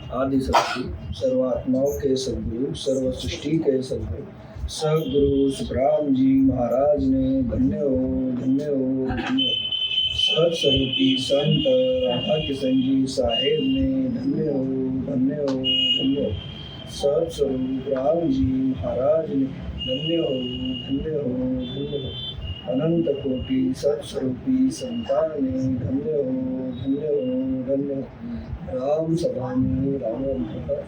आदि सद्गुरु सर्वात्माओं के सद्गुरु सर्व सृष्टि के सद्गुरु सद्गुरु सुखराम जी महाराज ने धन्य हो धन्य हो धन्य हो। सत्स्वरूपी संत राधा किशन जी साहेब ने धन्य हो धन्य हो धन्य हो। सत्स्वरूप राम जी महाराज ने धन्य हो धन्य हो धन्य हो। अनंत कोटि सत्स्वरूपी संतान ने धन्य हो धन्य हो धन्य हो। राम सभा में राम भक्त।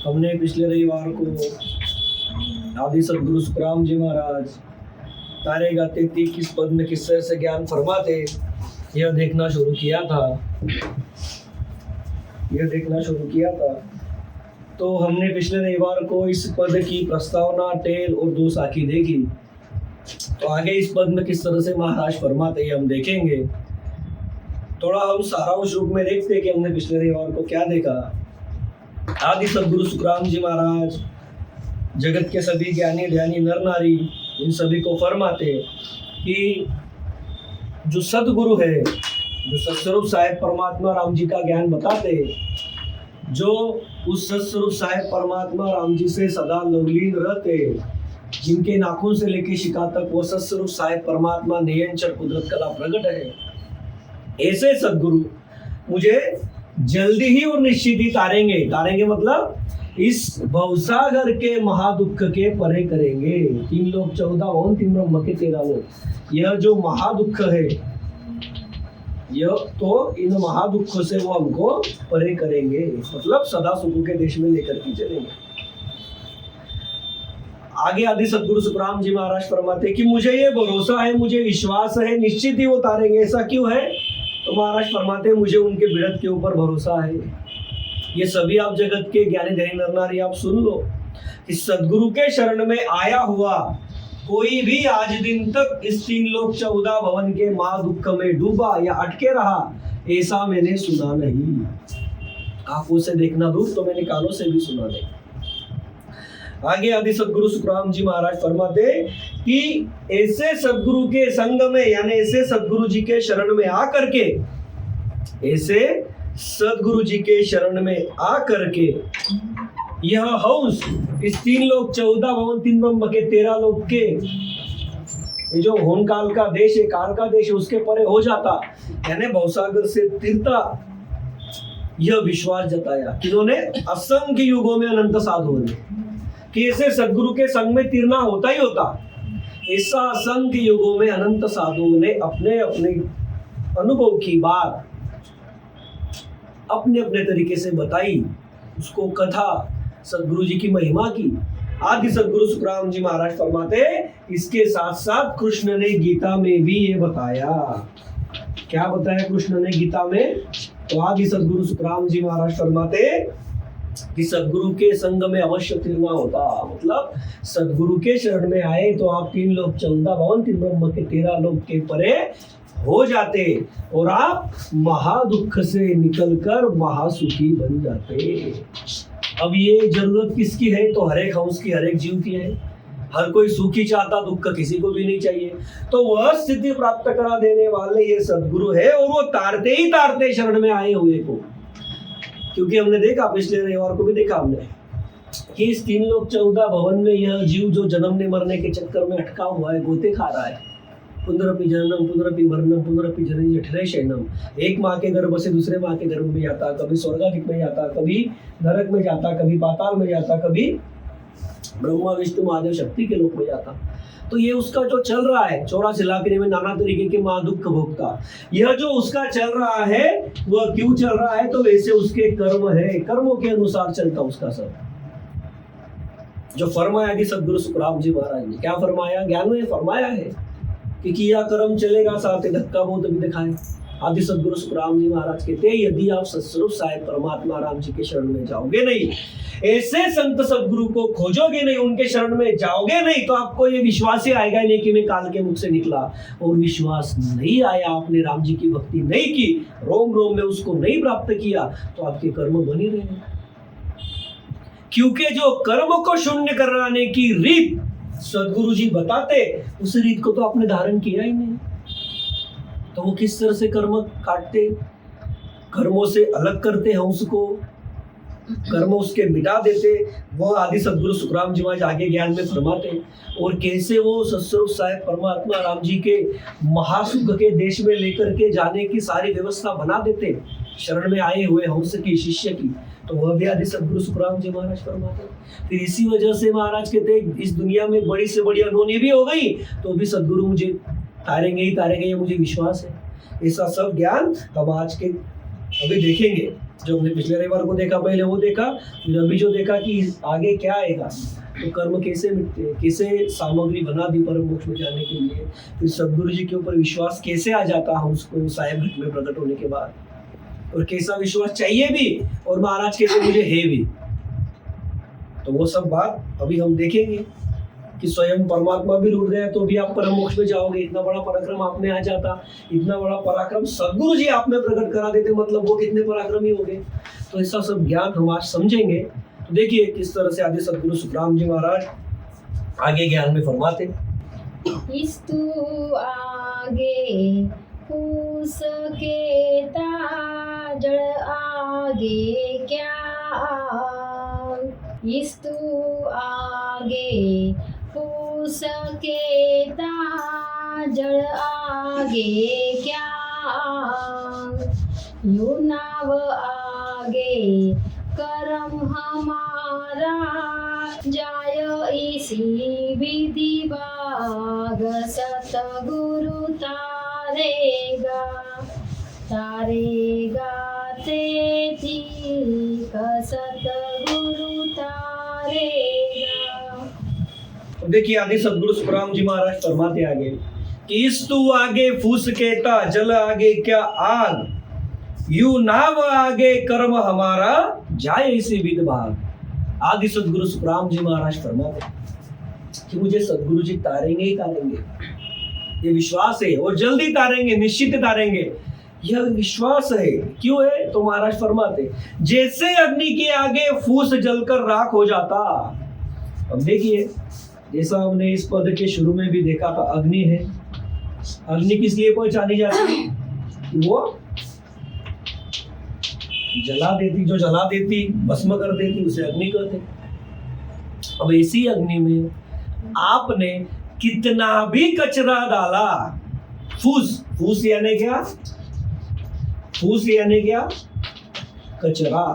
हमने पिछले रविवार को आदि सद्गुरु सुखराम जी महाराज तारे गाते थी किस पद में किस तरह से ज्ञान फरमाते यह देखना शुरू किया था। तो हमने पिछले रविवार को इस पद की प्रस्तावना टेल और दो साखी देखी। तो आगे इस पद में किस तरह से महाराज फरमाते हैं हम देखेंगे। थोड़ा हम सारांश रूप में देखते हैं कि हमने पिछले रविवार को क्या देखा। आदि सद्गुरु सुखराम जी महाराज जगत के सभी ज्ञानी ध्यानी नर नारी इन सभी को फरमाते कि जो सद्गुरु है, जो सत्स्वरूप साहेब परमात्मा राम जी का ज्ञान बताते, जो उस सत्स्वरूप साहेब परमात्मा राम जी से सदा लवलीन रहते, जिनके नाखून से लेके शिका तक वो सत्स्वरूप साहेब परमात्मा नियंचर कुदरत कला प्रकट है, ऐसे सद्गुरु मुझे जल्दी ही और निश्चित ही तारेंगे मतलब इस भवसागर के महादुख के परे करेंगे। 3 लोक 14 और 3 ब्रह्म के 13 लोक। यह जो महादुख है, यह तो इन महादुख से वो हमको परे करेंगे, मतलब सदा सुख के देश में लेकर के चलेंगे। आगे आदि सद्गुरु सुखराम जी महाराज फरमाते कि मुझे ये भरोसा है, मुझे विश्वास है, निश्चित ही वो तारेंगे। ऐसा क्यों है? तो महाराज फरमाते मुझे उनके बिड़त के ऊपर भरोसा है। ये सभी आप जगत के ज्ञानी ध्यानी नर नारी आप सुन लो कि सद्गुरु के शरण में आया हुआ कोई भी आज दिन तक इस 3 लोक 14 भवन के महादुख में डूबा या अटके रहा, ऐसा मैंने सुना नहीं। आंखों से देखना दूर, तो मैंने कानों से भी सुना नहीं। आगे आदि सद्गुरु सुखराम जी महाराज फरमाते कि ऐसे सद्गुरु के संग में, यानी ऐसे सद्गुरु जी के शरण में आकर के, ऐसे सद्गुरु जी के शरण में आकर के यह हंस इस 3 लोक 14 भवन 3 ब्रह्म के 13 लोक के ये जो होन काल का देश है, काल का देश है, उसके परे हो जाता, यानी भवसागर से तिरता। यह विश्वास जताया किन्होंने? असंख्य युगों में अनंत साधुओं ने, कि ऐसे सद्गुरु के संग में तिरना होता ही होता। ऐसा असंख्य युगों में अनंत साधुओं ने अपने अपने अनुभव की बात अपने अपने तरीके से बताई, उसको कथा सद्गुरु जी की महिमा की। आदि सद्गुरु सुखराम जी महाराज फरमाते इसके साथ साथ कृष्ण ने गीता में भी ये बताया। क्या बताया कृष्ण ने गीता में? तो आदि सद्गुरु सुखराम जी महाराज फरमाते कि सद्गुरु के संग में अवश्य तिरना होता, मतलब सद्गुरु के शरण में आए तो आप 3 लोक 14 भवन 3 ब्रह्म के 13 लोक के परे हो जाते और आप महादुख से निकलकर महासुखी बन जाते। अब ये जरूरत किसकी है? तो हर एक हंस की, हर एक जीव की है। हर कोई सुखी चाहता, दुख किसी को भी नहीं चाहिए। तो वह स्थिति प्राप्त करा देने वाले ये सद्गुरु है, और वो तारते ही तारते शरण में आए हुए को, क्योंकि हमने देखा पिछले रविवार को भी देखा हमने कि इस 3 लोक 14 भवन में यह जीव जो जन्मने मरने के चक्कर में अटका हुआ है, गोते खा रहा है। पुनरपि जननम पुनरपि मरणम पुनरपि जननी जठरे शयनम। एक माँ के गर्भ से दूसरे माँ के गर्भ में जाता, कभी स्वर्गाधिक में जाता, कभी नरक में जाता, कभी पाताल में जाता, कभी ब्रह्मा विष्णु महादेव शक्ति के लोक में जाता। तो ये उसका जो चल रहा है 84 लाख में नाना तरीके के महादुख भोगता, यह जो उसका चल रहा है वह क्यों चल रहा है? तो वैसे उसके कर्म है, कर्मों के अनुसार चलता उसका सब। जो फरमाया कि सद्गुरु सुखराम जी महाराज ने क्या फरमाया? ज्ञान में फरमाया है कि किया कर्म चलेगा साथ धक्का बहुत भी दिखाए। आदि सद्गुरु सुखराम जी महाराज कहते हैं यदि आप सत्स्वरूप साहेब परमात्मा राम जी के शरण में जाओगे नहीं, ऐसे संत सद्गुरु को खोजोगे नहीं, उनके शरण में जाओगे नहीं, तो आपको ये विश्वास ही आएगा नहीं कि मैं काल के मुख से निकला। और विश्वास नहीं आया, आपने राम जी की भक्ति नहीं की, रोम रोम में उसको नहीं प्राप्त किया, तो आपके कर्म बनी रहे। क्योंकि जो कर्म को शून्य कराने की रीत सदगुरु जी बताते, उस रीत को तो आपने धारण किया ही नहीं। तो वो किस तरह से कर्म काटते, कर्मों से अलग करते हंस को, कर्म उसके मिटा देते, वो आदि सदगुरु सुखराम जी महाराज आगे ज्ञान में फरमाते। और कैसे वो सत्स्वरूप साहेब परमात्मा राम जी के महासुख के देश में लेकर के जाने की सारी व्यवस्था बना देते शरण में आए हुए हंस की, शिष्य की। तो वह भी आदि सदगुरु सुखराम जी महाराज फरमाते। फिर इसी वजह से महाराज कहते इस दुनिया में बड़ी से बड़ी अनहोनी भी हो गई तो भी सदगुरु मुझे तारेंगे ही तारेंगे, ये मुझे विश्वास है। ऐसा सब ज्ञान हम आज के अभी देखेंगे। जो हमने पिछले रविवार को देखा, पहले वो देखा, फिर अभी जो देखा कि आगे क्या आएगा, तो कर्म कैसे मिटते हैं, कैसे सामग्री बना दी परम मोक्ष में जाने के लिए, फिर सदगुरु जी के ऊपर विश्वास कैसे आ जाता है उसको साहेब घट में प्रकट होने के बाद, और कैसा विश्वास चाहिए भी और महाराज कैसे मुझे है भी। तो वो सब बात अभी हम देखेंगे कि स्वयं परमात्मा भी रूठ गया तो भी आप परम मोक्ष में जाओगे। इतना बड़ा पराक्रम आप में आ जाता, इतना बड़ा पराक्रम सदगुरु जी आप में प्रकट करा देते, मतलब वो कितने पराक्रमी हो गए। तो ऐसा सब ज्ञान हम आज समझेंगे। तो देखिए किस तरह से आदि सदगुरु सुखराम जी महाराज आगे ज्ञान में फरमाते। इस्तु आगे फूस के ताजड़ आगे क्या, इस्तु आगे फूस के ताजड़ आगे क्या, यू नाव आगे करम हमारा जाय इसी विधि बाग, सतगुरु तारेगा तारेगा ते ठीक, सतगुरु तारेगा। देखिए आदि सदगुरु सुखराम जी महाराज फरमाते आगे कि इस्तु आगे फूस केता जल आगे क्या आग, यू नाव आगे कर्म हमारा जाए इसी विध भाग। आदि सदगुरु सुखराम जी महाराज फरमाते कि मुझे सदगुरु जी तारेंगे ही तारेंगे, ये विश्वास है, और जल्दी तारेंगे, निश्चित तारेंगे, यह विश्वास है। क्यों है? तो महाराज फरमाते जैसे अग्नि के आगे फूस जलकर राख हो जाता। अब देखिए जैसा हमने इस पद के शुरू में भी देखा था, अग्नि है, अग्नि किस लिए पहचानी जाती है? वो जला देती, जो जला देती, भस्म कर देती, उसे अग्नि कहते। अब ऐसी अग्नि में आपने कितना भी कचरा डाला, फूस, फूस यानी क्या? फूस यानी क्या? कचरा।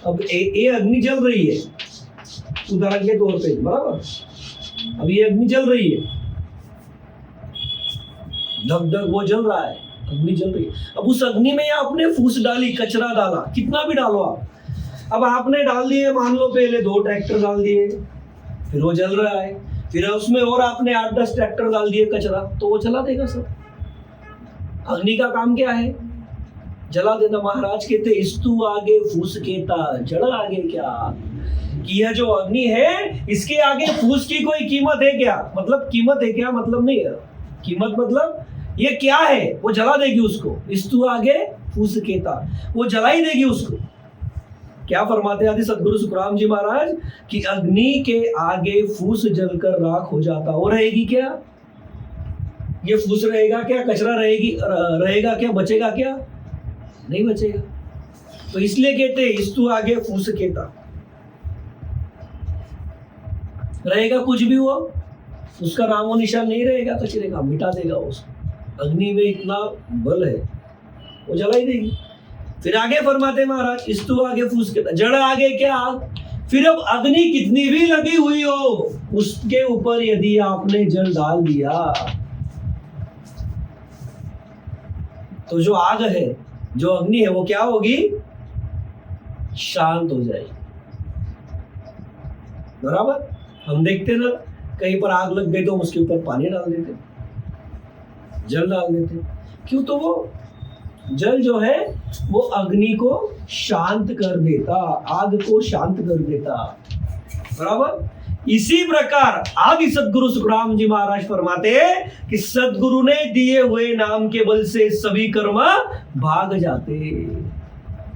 अब ये अग्नि जल रही है उदाहरण के तौर पे, बराबर। अब ये अग्नि जल रही है, धक धक वो जल रहा है, अग्नि जल रही है। अब उस अग्नि में आपने फूस डाली, कचरा डाला, कितना भी डालो आप। अब आपने डाल दिए, मान लो पहले 2 ट्रैक्टर डाल दिए, फिर वो जल रहा है, फिर उसमें और आपने 8-10 ट्रैक्टर डाल दिए कचरा, तो वो जला देगा सब। अग्नि का काम क्या है? जला देना। महाराज कहते इस्तु आगे फूस केता जड़ आगे क्या, कि यह जो अग्नि है इसके आगे फूस की कोई कीमत है क्या? मतलब कीमत है क्या? मतलब नहीं है कीमत, मतलब ये क्या है? वो जला देगी उसको। इस्तु आगे फूस केता, वो जला ही देगी उसको। क्या फरमाते आदि सदगुरु सुखराम जी महाराज कि अग्नि के आगे फूस जलकर राख हो जाता, वो रहेगी क्या? ये फूस रहेगा क्या? कचरा रहेगा क्या? बचेगा क्या? नहीं बचेगा। तो इसलिए कहते इस्तु आगे फूस केता, रहेगा कुछ भी वो, उसका नामो निशान नहीं रहेगा, कचरे का, मिटा देगा उसको। अग्नि में इतना बल है, वो जला ही देगी। फिर आगे फरमाते महाराज इस्तु आगे फूस केता जड़ आगे क्या। फिर अब अग्नि कितनी भी लगी हुई हो, उसके ऊपर यदि आपने जल डाल दिया तो जो आग है, जो अग्नि है, वो क्या होगी? शांत हो जाएगी। बराबर। हम देखते ना कहीं पर आग लग गई तो हम उसके ऊपर पानी डाल देते, जल डाल देते। क्यों? तो वो जल जो है वो अग्नि को शांत कर देता, आग को शांत कर देता। बराबर। इसी प्रकार आदि सदगुरु सुखराम जी महाराज फरमाते कि सदगुरु ने दिए हुए नाम के बल से सभी कर्म भाग जाते।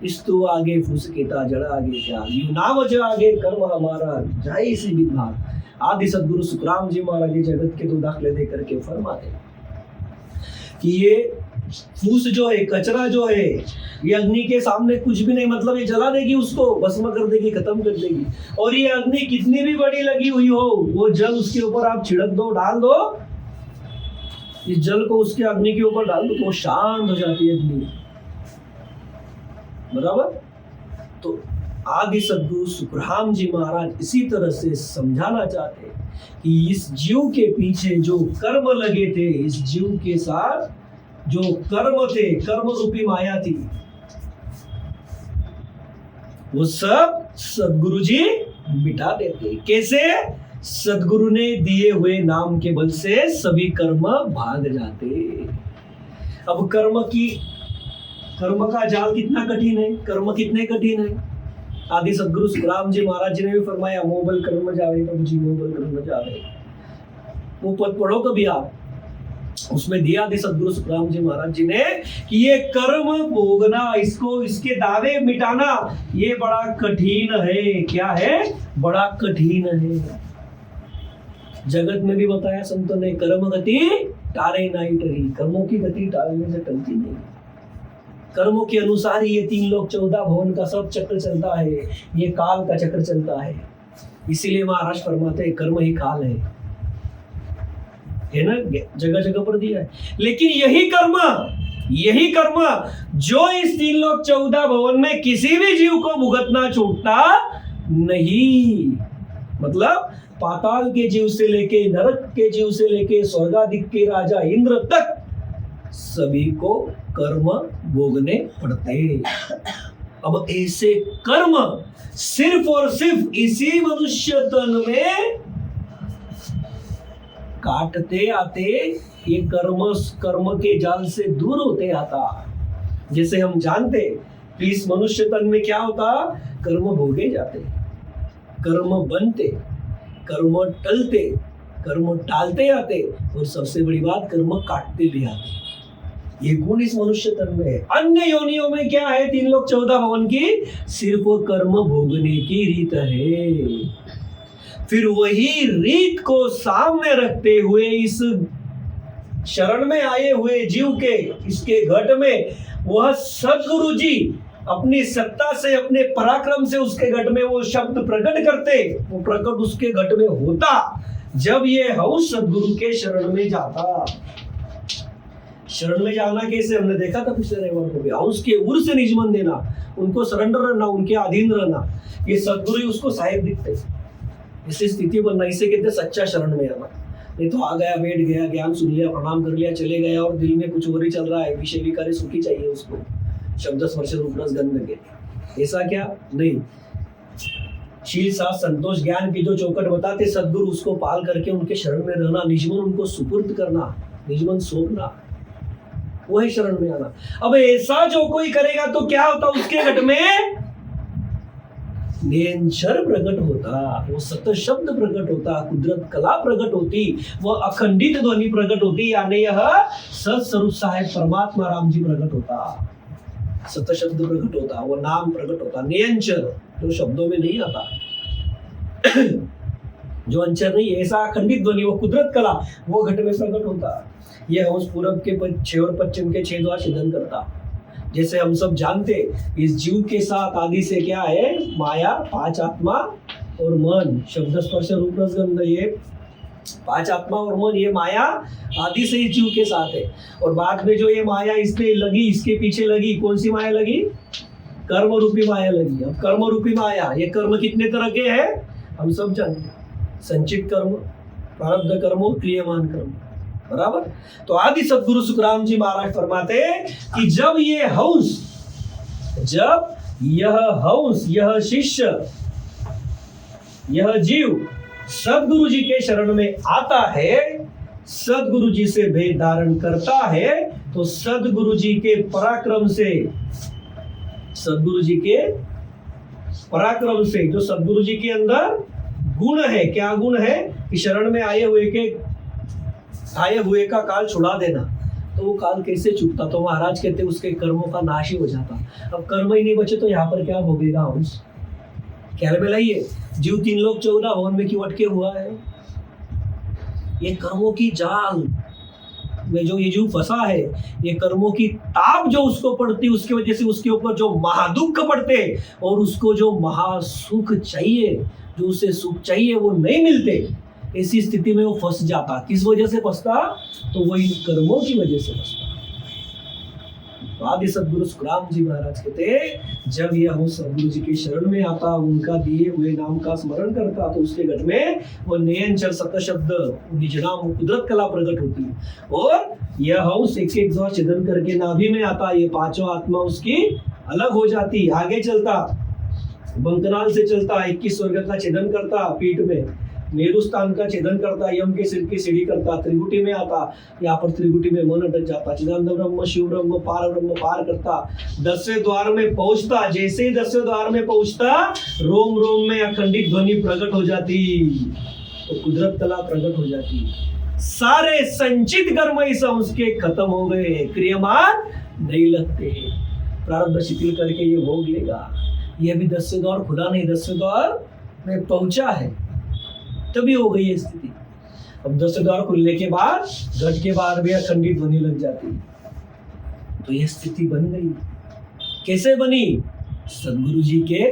इस्तु आगे फूस केता जड़ आगे क्या, यू नाम जो आगे कर्म हमारा जाए इसी विभाग। आदि सदगुरु सुखराम जी महाराज जगत के 2 दाखले दे करके फरमाते कि ये फूस जो है, कचरा जो है, ये अग्नि के सामने कुछ भी नहीं, मतलब ये जला देगी, उसको भस्म कर देगी, खत्म कर देगी। और ये अग्नि कितनी भी बड़ी लगी हुई हो, वो जल उसके ऊपर आप छिड़क दो, डाल दो, इस जल को उसके अग्नि के ऊपर डाल दो तो वो शांत हो जाती है अग्नि। बराबर। तो आदि सद्गुरु सुखराम जी महाराज इसी तरह से समझाना चाहते हैं कि इस जीव के पीछे जो कर्म लगे थे, इस जीव के साथ जो कर्म थे, कर्म रूपी माया थी, वो सब सद्गुरु जी मिटा देते। कैसे? सद्गुरु ने दिए हुए नाम के बल से सभी कर्म भाग जाते। अब कर्म का जाल कितना कठिन है, कर्म कितने कठिन है। आदि सद्गुरु सुखराम जी महाराज जी ने भी फरमाया, मोबल कर्म जावे प्रभु जी, मोबल कर्म जावे। वो पद पढ़ो कभी आप, उसमें दिया आदि सद्गुरु सुखराम जी महाराज जी ने कि ये कर्म भोगना, इसको, इसके दावे मिटाना, ये बड़ा कठिन है। क्या है? बड़ा कठिन है। जगत में भी बताया संतों ने, कर्म गति टारे नहीं टरी, कर्मों की गति टालने से टलती नहीं। कर्मों के अनुसार ही ये 3 लोक 14 भवन का सब चक्र चलता है, ये काल का चक्र चलता है। इसीलिए महाराज फरमाते हैं कर्म ही काल है ना, जगह जगह पर दिया है। लेकिन यही कर्म जो इस 3 लोक 14 भवन में किसी भी जीव को भुगतना छूटता नहीं। मतलब पाताल के जीव से लेके, नरक के जीव से लेके, स्वर्गादिक के राजा इंद्र तक सभी को कर्म भोगने पड़ते। अब ऐसे कर्म सिर्फ और सिर्फ इसी मनुष्य तन में काटते आते ये कर्म के जाल से दूर होते आता। जैसे हम जानते कि इस मनुष्य तन में क्या होता, कर्म भोगे जाते, कर्म बनते, कर्म टलते, कर्म टालते आते, और सबसे बड़ी बात कर्म काटते भी आते। ये गुण इस मनुष्य तन में है। अन्य योनियों में क्या है? 3 लोक 14 भवन की सिर्फ वो कर्म भोगने की रीत है। फिर वही रीत को सामने रखते हुए इस शरण में आए हुए जीव के, इसके घट में वह सद्गुरु जी अपनी सत्ता से, अपने पराक्रम से उसके घट में वो शब्द प्रकट करते। वो प्रकट उसके घट में होता जब ये हंस सद्गुरु के शरण में जाता। शरण में जाना कैसे, हमने देखा था पिछले रविवार को भी। हंस के उर से निजमन देना, उनको सरेंडर रहना, उनके अधीन रहना, ये सद्गुरु ही उसको साहेब दिखते। ऐसी स्थिति बनना, इसे कहते सच्चा शरण में आना। नहीं तो आ गया, बैठ गया, ज्ञान सुन लिया, प्रणाम कर लिया, चले गया, और दिल में कुछ और ही चल रहा है, विषय विकारी सुखी चाहिए उसको, शब्द स्पर्श रूप रस गंध के। ऐसा क्या नहीं। शील साथ संतोष ज्ञान की जो चौकट बताते सद्गुरु, उसको पाल करके उनके शरण में रहना, निजमन उनको सुपुर्द करना, निजमन सौंपना, वही शरण में आना। अब ऐसा जो कोई करेगा तो क्या होता, उसके घट में निरंतर प्रकट होता, वो सत शब्द प्रकट होता, कुदरत कला प्रकट होती, वह अखंडित ध्वनि प्रकट होती, यानी यह सत स्वरूप साहेब परमात्मा राम जी प्रकट होता, सत शब्द प्रकट होता, वो नाम प्रकट होता। निरंतर जो शब्दों में नहीं आता, जो अंचर नहीं, ऐसा अखंडित ध्वनि, वो कुदरत कला, वो घट में प्रकट होता। यह हंस पूरब के 6 और पश्चिम के 6 द्वार छिदन करता। जैसे हम सब जानते, इस जीव के साथ आदि से क्या है, माया, 5 आत्मा और मन, शब्द स्पर्श रूप रस गंध, ये 5 आत्मा और मन, ये माया आदि से इस जीव के साथ है। और बाद में जो ये माया इसमें लगी, इसके पीछे लगी, कौन सी माया लगी? कर्म रूपी माया लगी। अब कर्म रूपी माया, ये कर्म कितने तरह के हैं हम सब जानते, संचित कर्म, प्रारब्ध कर्म और क्रियमान कर्म। बराबर। तो आदि सद्गुरु सुखराम जी महाराज फरमाते कि जब यह हंस, यह शिष्य, यह जीव सद्गुरु जी के शरण में आता है, सद्गुरु जी से भेद धारण करता है, तो सद्गुरु जी के पराक्रम से, सद्गुरु जी के पराक्रम से, जो सद्गुरु जी के अंदर गुण है, क्या गुण है कि शरण में आए हुए का काल छुड़ा देना। तो वो काल कैसे छूटता? तो महाराज कहते उसके कर्मों का नाश ही हो जाता। अब कर्म ही नहीं बचे तो यहाँ पर क्या भोगेगा हंस? ख्याल में लाइए, जीव 3 लोक 14 भवन में क्यों अटके हुआ है? ये कर्मों की जाल, में जो ये जीव फंसा है, ये कर्मों की ताप जो उसको पड़ती, उसकी वजह से उसके ऊपर जो महादुख पड़ते और उसको जो महासुख चाहिए, जो उसे सुख चाहिए वो नहीं मिलते, ऐसी स्थिति में वो फंस जाता। किस वजह से फंसता? तो वो इन कर्मों की वजह से फंसता। तो आदि सदगुरु सुखराम जी महाराज कहते, जब यह हम सदगुरु जी के शरण में आता, उनका दिए हुए नाम का स्मरण करता, तो उसके घट में वो नयनचर सत शब्द निज नाम कुदरत कला प्रकट होती है। और यह हंस एक एक जो छिदन करके नाभि में आता, ये पांचों आत्मा उसकी अलग हो जाती, आगे चलता, बंकनाल से चलता, 21 स्वर्ग का छेदन करता, पीठ में मेरु स्थान का छेदन करता, यम के सिर की सीढ़ी करता, त्रिगुटी में आता, यहाँ पर त्रिगुटी में मन अटक जाता, चिदानंद ब्रह्म शिव ब्रह्म पार करता, 10वें द्वार में पहुंचता। जैसे ही 10वें द्वार में पहुंचता, रोम रोम में अखंडित ध्वनि प्रकट हो जाती, तो कुदरत कला प्रकट हो जाती। सारे संचित कर्म इस उसके खत्म हो गए, क्रियमान नहीं लगते, प्रारब्ध शिथिल करके ये भोग लेगा। ये अभी 10वें द्वार खुला नहीं, 10वें द्वार में पहुंचा है, तभी हो गई है स्थिति। अब 10वें द्वार खुलने के बाद घट के बाहर भी अखंडित ध्वनि लग जाती है, तो यह स्थिति बन गई। कैसे बनी? सदगुरु जी के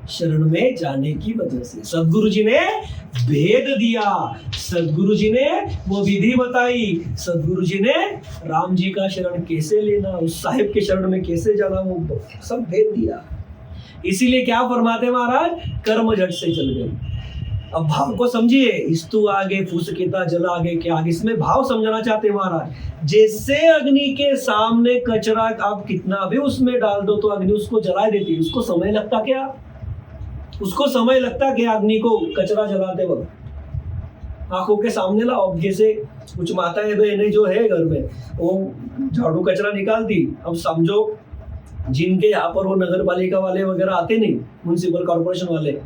शरण में जाने की वजह से। सदगुरु जी ने भेद दिया, सदगुरु जी ने वो विधि बताई, सदगुरु जी ने राम जी का शरण कैसे लेना, उस साहिब के शरण में कैसे जाना, वो सब भेद दिया। इसीलिए क्या फरमाते महाराज, कर्म झट से चल गई। अब भाव को समझिए, इस्तु आगे फूस केता जल आगे क्या आगे, इसमें भाव समझना चाहते हैं महाराज। जैसे अग्नि के सामने कचरा आप कितना भी उसमें डाल दो तो अग्नि उसको जला देती है, उसको समय लगता क्या? उसको समय लगता क्या अग्नि को कचरा जलाते वक्त? आंखों के सामने लाओ। अब जैसे कुछ माताएं बहनें जो है घर में, वो झाड़ू कचरा निकालती, अब समझो जिनके यहाँ पर वो नगर पालिका वाले वगैरह आते नहीं, म्युनिसिपल कॉर्पोरेशन वाले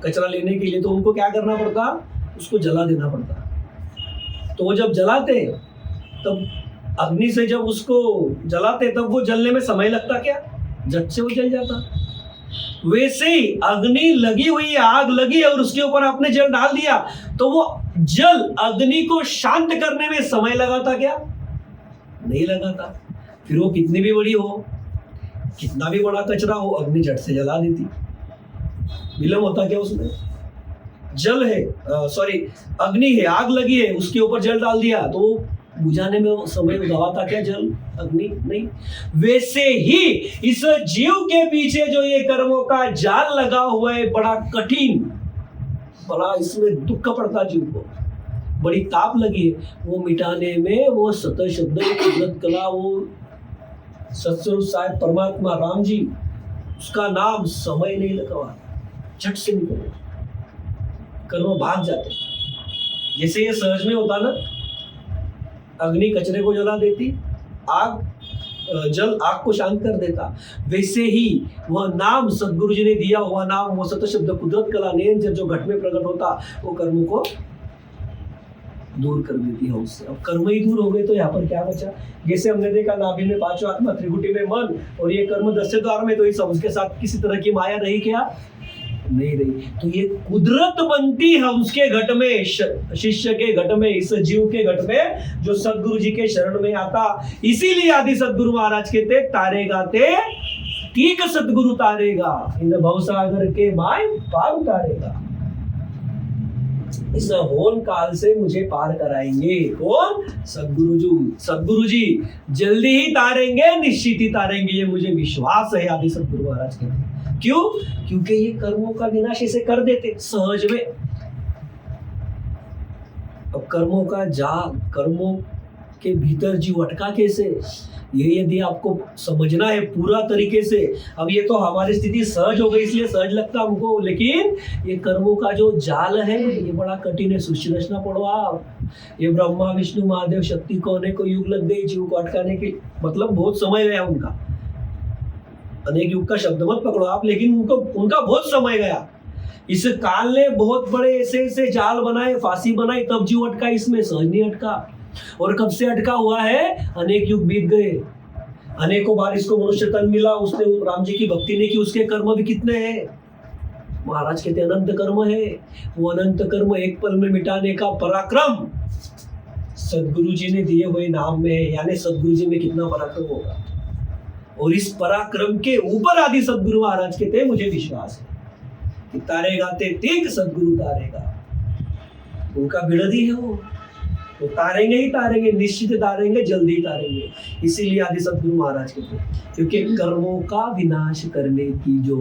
कचरा लेने के लिए, तो उनको क्या करना पड़ता? उसको जला देना पड़ता। तो वो जब जलाते, तब अग्नि से जब उसको जलाते, तब वो जलने में समय लगता क्या? झट से वो जल जाता। वैसे ही अग्नि लगी हुई, आग लगी और उसके ऊपर आपने जल डाल दिया, तो वो जल अग्नि को शांत करने में समय लगाता क्या? नहीं लगाता। फिर वो कितनी भी बड़ी हो, कितना भी बड़ा कचरा हो, अग्नि झट से जला देती। विलंब होता क्या उसमें? जल है, अग्नि है, आग लगी है, उसके ऊपर जल डाल दिया, तो बुझाने में समय गवाता क्या जल? अग्नि नहीं। वैसे ही इस जीव के पीछे जो ये कर्मों का जाल लगा हुआ है, बड़ा कठिन, बड़ा इसमें दुख पड़ता जीव को, बड़ी ताप लगी है, वो मिटाने में वो सत शब्द कुदरत कला, वो सत्स्वरूप साहिब परमात्मा राम जी, उसका नाम समय नहीं लगा, झट से निकल कर्म भाग जाते। जैसे ये सहज में होता ना, अग्नि कचरे को जला देती, जल आग को शांत कर देता, वैसे ही वह नाम सदगुरु जी ने दिया हुआ नाम, वो सत शब्द कुदरत कला नयन जो घट में प्रकट होता, वो कर्म को दूर कर देती है उससे। अब कर्म ही दूर हो गए तो यहाँ पर क्या बचा? जैसे हमने देखा नाभि में पांचों आत्मा, त्रिगुटी में मन, और ये कर्म 10वें द्वार में, तो ये सब उसके साथ किसी तरह की माया रही क्या? नहीं रही। तो ये कुदरत बनती है उसके घट में, शिष्य के घट में, इस जीव के घट में जो सदगुरु जी के शरण में आता। इसीलिए आदि सदगुरु महाराज कहते, तारे गाते ठीक सदगुरु तारेगा, इन भवसागर के माय पार उतारेगा। इस होन काल से मुझे पार कराएंगे कौन? सदगुरु जी। सदगुरु जी जल्दी ही तारेंगे, निश्चित ही तारेंगे, ये मुझे विश्वास है, आदि सदगुरु महाराज कहते हैं। क्यों? क्योंकि ये कर्मों का विनाश ऐसे कर देते सहज में। अब कर्मों का जाल, कर्मों के भीतर जीव अटका कैसे, ये यदि आपको समझना है पूरा तरीके से। अब ये तो हमारी स्थिति सहज हो गई इसलिए सहज लगता हमको, लेकिन ये कर्मों का जो जाल है ये बड़ा कठिन है। सृष्टि रचना पढ़ो आप, ये ब्रह्मा विष्णु महादेव शक्ति को अनेक युग लग गए जीव को अटकाने के, मतलब बहुत समय गया उनका। अनेक युग का शब्द मत पकड़ो आप, लेकिन उनका बहुत समय गया। इस काल ने बहुत बड़े ऐसे जाल बनाए, फांसी बनाई, तब जीव अटका, इसमें सहज नहीं अटका। और कब से अटका हुआ है? अनेक युग बीत गए, अनेकों बार इसको मनुष्य तन मिला, उसने राम जी की भक्ति ने की, उसके कर्म भी कितने हैं? महाराज कहते अनंत कर्म है। वो अनंत कर्म एक पल में मिटाने का पराक्रम सदगुरु जी ने दिए हुए नाम में है, यानी सदगुरु जी में कितना पराक्रम होगा। और इस पराक्रम के ऊपर आदि सदगुरु महाराज के थे मुझे विश्वास है कि तारेगा ते तीक सदगुरु तारेगा। उनका बिरदी है वो तारेंगे ही तारेंगे, निश्चित तारेंगे, जल्दी ही तारेंगे। इसीलिए आदि सदगुरु महाराज के थे, क्योंकि कर्मों का विनाश करने की जो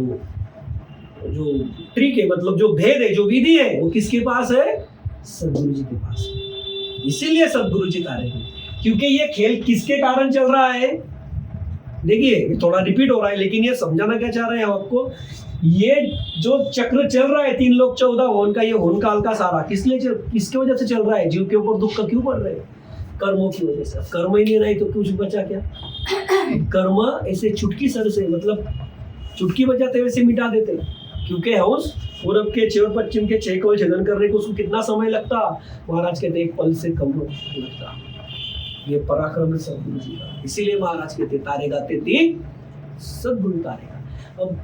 ट्रिक है, मतलब जो भेद है, जो विधि है, वो किसके पास है? सदगुरु जी के पास है। इसीलिए सदगुरु जी तारेंगे, क्योंकि ये खेल किसके कारण चल रहा है? देखिए थोड़ा रिपीट हो रहा है, लेकिन ये समझाना क्या चाह रहे हैं हम आपको, ये जो चक्र चल रहा है 3 लोक 14 होन का, ये होन काल का सारा किसके वजह से चल रहा है? जीव के ऊपर दुख का क्यों पड़ रहा है? कर्मों की वजह से। कर्म ही नहीं रही तो कुछ बचा क्या? कर्म ऐसे चुटकी सर से, मतलब चुटकी बजाते वैसे मिटा देते, क्योंकि हंस पूरब के 6 और पश्चिम के 6 कोल छेदन करने को उसको कितना समय लगता? महाराज कहते एक पल से कम लगता। ये पराक्रम है सदगुरु जी का। इसीलिए महाराज कहते तारेगा ते तीक सदगुरु तारेगा। अब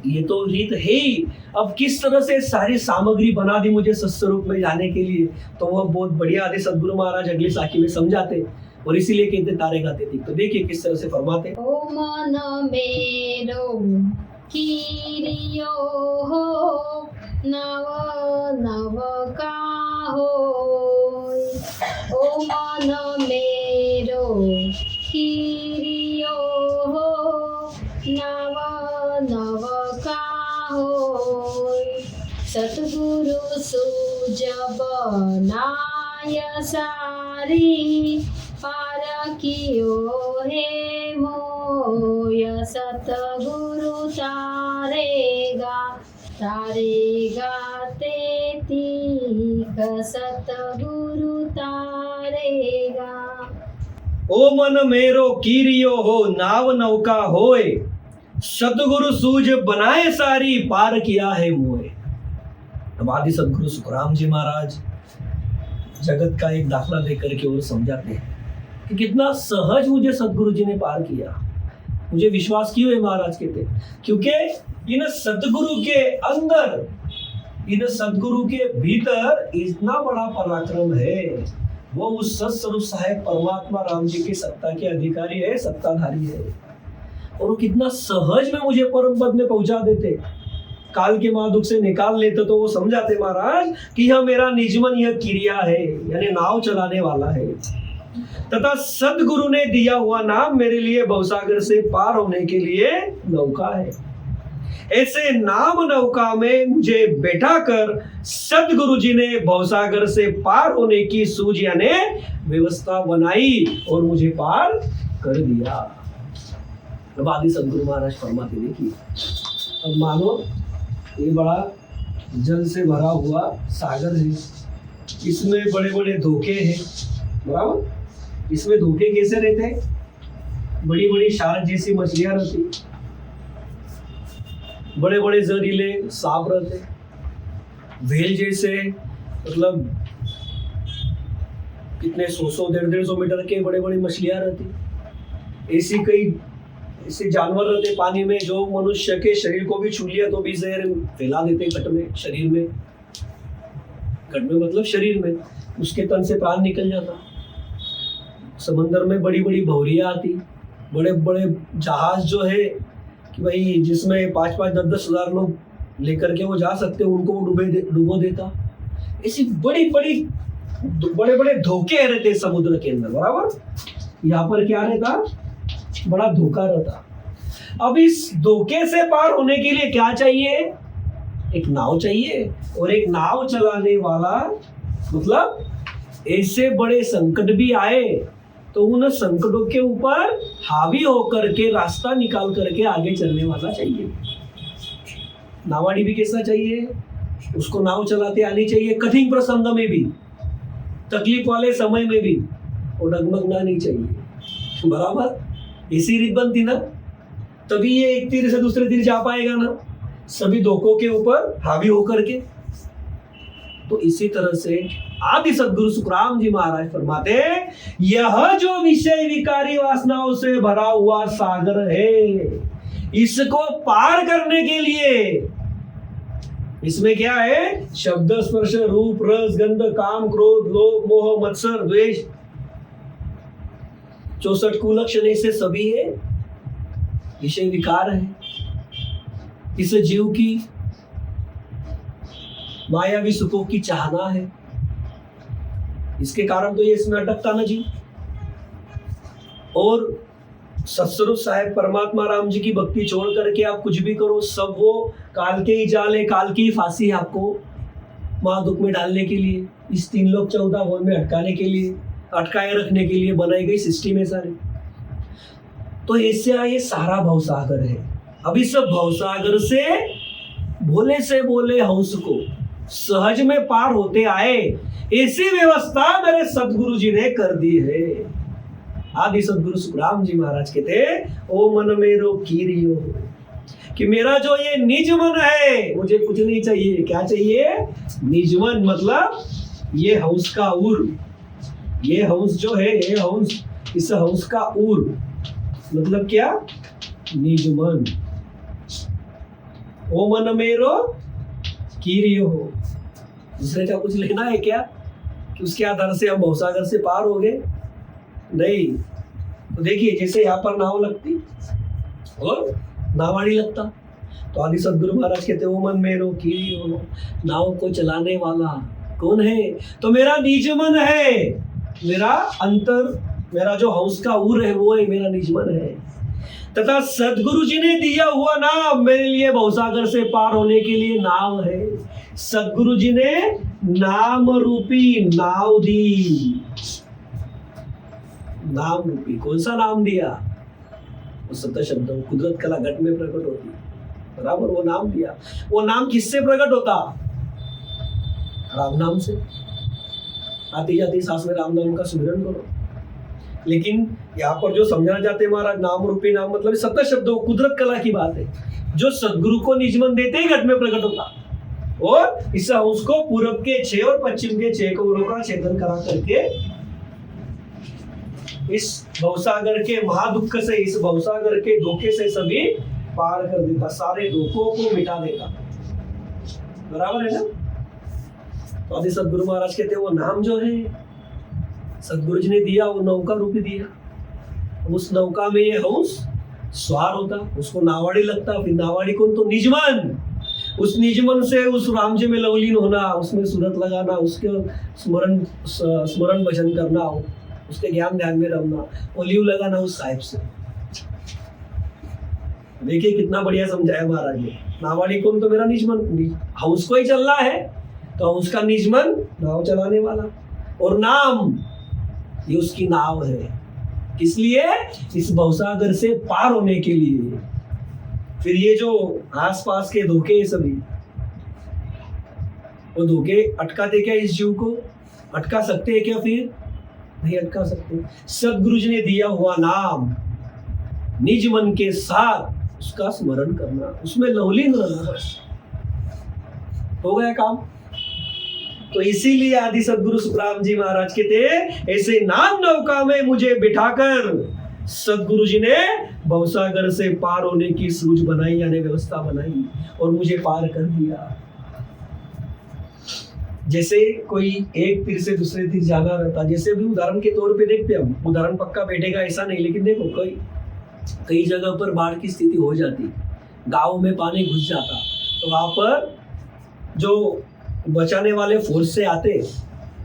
ये तो रीत है ही। अब किस तरह से सारी सामग्री बना दी मुझे सत्स्वरूप में जाने के लिए, तो वह बहुत बढ़िया आदि सदगुरु महाराज अगली साखी में समझाते, और इसीलिए कहते तारेगा ते तीक। तो देखिए किस तरह से फरमाते। ओ मन मेरो कीरियो हो नव नव का होय। ओ मन मेरो कीरियो हो नव नव का होय। सतगुरु सूज बनाय सारी पार कियो हे मोय। सतगुरु तारेगा तारेगा ते तीक सतगुरु तारेगा। ओ मन मेरो कीरियो हो नाव नौका होए। सतगुरु सूझ बनाए सारी पार किया है मोए। अब आदि सदगुरु सुखराम जी महाराज जगत का एक दाखला देकर के और समझाते हैं कि कितना सहज मुझे सदगुरु जी ने पार किया। मुझे विश्वास क्यों है? महाराज कहते क्योंकि इन सदगुरु के अंदर, इन सदगुरु के भीतर इतना बड़ा पराक्रम है। वो उस सत्स्वरूप साहेब परमात्मा राम जी की सत्ता के अधिकारी है, सत्ताधारी है, और वो कितना सहज में मुझे परम पद में पहुंचा देते, काल के महादुख से निकाल लेते। तो वो समझाते महाराज कि यह मेरा निजमन, यह क्रिया है, यानी नाव चलाने वाला है, तथा सदगुरु ने दिया हुआ नाम मेरे लिए भवसागर से पार होने के लिए नौका है। ऐसे नाम नौका में मुझे बैठा कर सदगुरु जी ने भवसागर से पार होने की सूझ यानी व्यवस्था बनाई और मुझे पार कर दिया। अब आदि सदगुरु महाराज फरमाते देखिए, अब मानो ये बड़ा जल से भरा हुआ सागर है, इसमें बड़े बड़े धोखे हैं, बराबर। इसमें धोखे कैसे रहते हैं? बड़ी बड़ी शार्क जैसी मछलियां रहती, बड़े बड़े जहरीले सांप रहते, व्हेल जैसे, मतलब कितने 100 150 मीटर के बड़े बड़ी मछलियां रहती। ऐसी कई ऐसे जानवर रहते पानी में जो मनुष्य के शरीर को भी छू लिया तो भी जहर फैला देते घट में, शरीर में। घट में मतलब शरीर में, उसके तन से प्राण निकल जाता। समंदर में बड़ी बड़ी भौरियां आती, बड़े बड़े जहाज जो है कि भाई जिसमें 5-5 10-10 हजार लोग लेकर के वो जा सकते, उनको वो डुबो देता। ऐसी बड़ी बड़ी बड़े बड़े धोखे रहते समुद्र के अंदर, बराबर। यहाँ पर क्या रहता? बड़ा धोखा रहता। अब इस धोखे से पार होने के लिए क्या चाहिए? एक नाव चाहिए, और एक नाव चलाने वाला, मतलब ऐसे बड़े संकट भी आए तो उन संकटों के ऊपर हावी होकर के रास्ता निकाल करके आगे चलने वाला चाहिए। नावाड़ी भी कैसा चाहिए? उसको नाव चलाते आनी चाहिए, कठिन प्रसंग में भी, तकलीफ वाले समय में भी, और डगमगना नहीं चाहिए, बराबर। इसी रीत बनती ना, तभी ये एक तीर से दूसरे तीर जा पाएगा ना, सभी धोखों के ऊपर हावी होकर के। तो इसी तरह से आदि सदगुरु सुखराम जी महाराज फरमाते, यह जो विषय विकारी वासनाओं से भरा हुआ सागर है, इसको पार करने के लिए इसमें क्या है? शब्द स्पर्श रूप रस गंध काम क्रोध लोभ मोह मत्सर द्वेष, 64 कुलक्षण ऐसे सभी है, विषय विकार है। इस जीव की मायावी सुखों की चाहना है, इसके कारण तो ये इसमें अटकता ना जीव। और सत्स्वरूप साहेब परमात्मा राम जी की भक्ति छोड़ करके आप कुछ भी करो, सब वो काल के ही जाल है, काल की ही फांसी है आपको महादुख में डालने के लिए, इस 3 लोक 14 भुवन में अटकाने के लिए, अटकाए रखने के लिए बनाई गई सिस्टम है सारी। तो ऐसा ये सारा भवसागर है। अब इस भवसागर से बोले हंस को सहज में पार होते आए, ऐसी व्यवस्था मेरे सदगुरु जी ने कर दी है। आदि सदगुरु सुखराम जी महाराज कहते, ओ मन मेरो कीरियो, कि मेरा जो ये निज मन है, मुझे कुछ नहीं चाहिए। क्या चाहिए? निज मन, मतलब ये हंस का उर, ये हंस जो है, ये हंस, इस हंस का उर मतलब क्या? निज मन। ओ मन मेरो कीरियो हो, दूसरे का कुछ लेना है क्या कि उसके आधार से हम भवसागर से पार हो गए? नहीं। तो देखिए, जैसे यहाँ पर नाव लगती और नावाड़ी लगता, तो आदि सदगुरु महाराज कहते हो मन मेरो कीरियो, नाव को चलाने वाला कौन है? तो मेरा निज मन है, मेरा अंतर, मेरा जो हंस का उर है वो है मेरा निज मन है। तथा सदगुरु जी ने दिया हुआ नाम मेरे लिए भवसागर से पार होने के लिए नाव है। सदगुरु जी ने नाम रूपी नाव दी। नाम रूपी कौन सा नाम दिया? वो सत्य शब्द कुदरत कला घट में प्रकट होती, बराबर, वो नाम दिया। वो नाम किससे प्रकट होता? राम नाम से। आती जाती सांस में राम नाम का सुमिरन करो। लेकिन यहाँ पर जो समझना चाहते हैं महाराज, नाम रूपी नाम मतलब सत्य शब्द कुदरत कला की बात है, जो सदगुरु को निज मन देते ही घट में प्रकट होता। और इस हंस को पूरब के 6 और पश्चिम के 6 कौरों का छेदन करा करके इस भवसागर के महादुख से, इस भवसागर के धोखे से सभी पार कर देता, सारे धोखों को मिटा देता। बराबर है ना? तो आदि सदगुरु महाराज कहते हैं वो नाम जो है सदगुरु जी ने दिया, वो नौका रूपी दिया। उस नौका में ये हंस स्वार होता, उसको नावाड़ी लगता। फिर नावाड़ी कौन? तो निजमन। उस निजमन से उस राम जी में लवलीन होना, उसमें सूरत लगाना, उसके स्मरण भजन करना, उसके ज्ञान ध्यान में रहना, ओलिव लगाना उस साहिब से। देखिए कितना बढ़िया समझाया महाराज ने। नावाड़ी कौन? तो मेरा निजमन, हंस को ही चलना है तो उसका निजमन नाव चलाने वाला, और नाम ये उसकी नाव है। किस लिए? इस भवसागर से पार होने के लिए। फिर ये जो आसपास के धोखे हैं सभी, वो धोखे अटकाते क्या इस जीव को? अटका सकते हैं क्या? फिर नहीं अटका सकते। सदगुरु जी ने दिया हुआ नाम निज मन के साथ उसका स्मरण करना, उसमें लवलीन रहना, बस हो गया काम। तो इसीलिए आदि सदगुरु सुखराम जी महाराज कहते, ऐसे नाम नौका में मुझे बिठाकर सदगुरु जी ने भवसागर से पार होने की सूझ बनाई, यानी व्यवस्था बनाई, और मुझे पार कर दिया। जैसे कोई एक तीर से दूसरे तीर जाना रहता, जैसे भी उदाहरण के तौर पे देखते हम, उदाहरण पक्का बैठेगा ऐसा नहीं, लेकिन देखो कई जगह पर बाढ़ की स्थिति हो जाती, गांव में पानी घुस जाता, तो वहां पर जो बचाने वाले फोर्स से आते,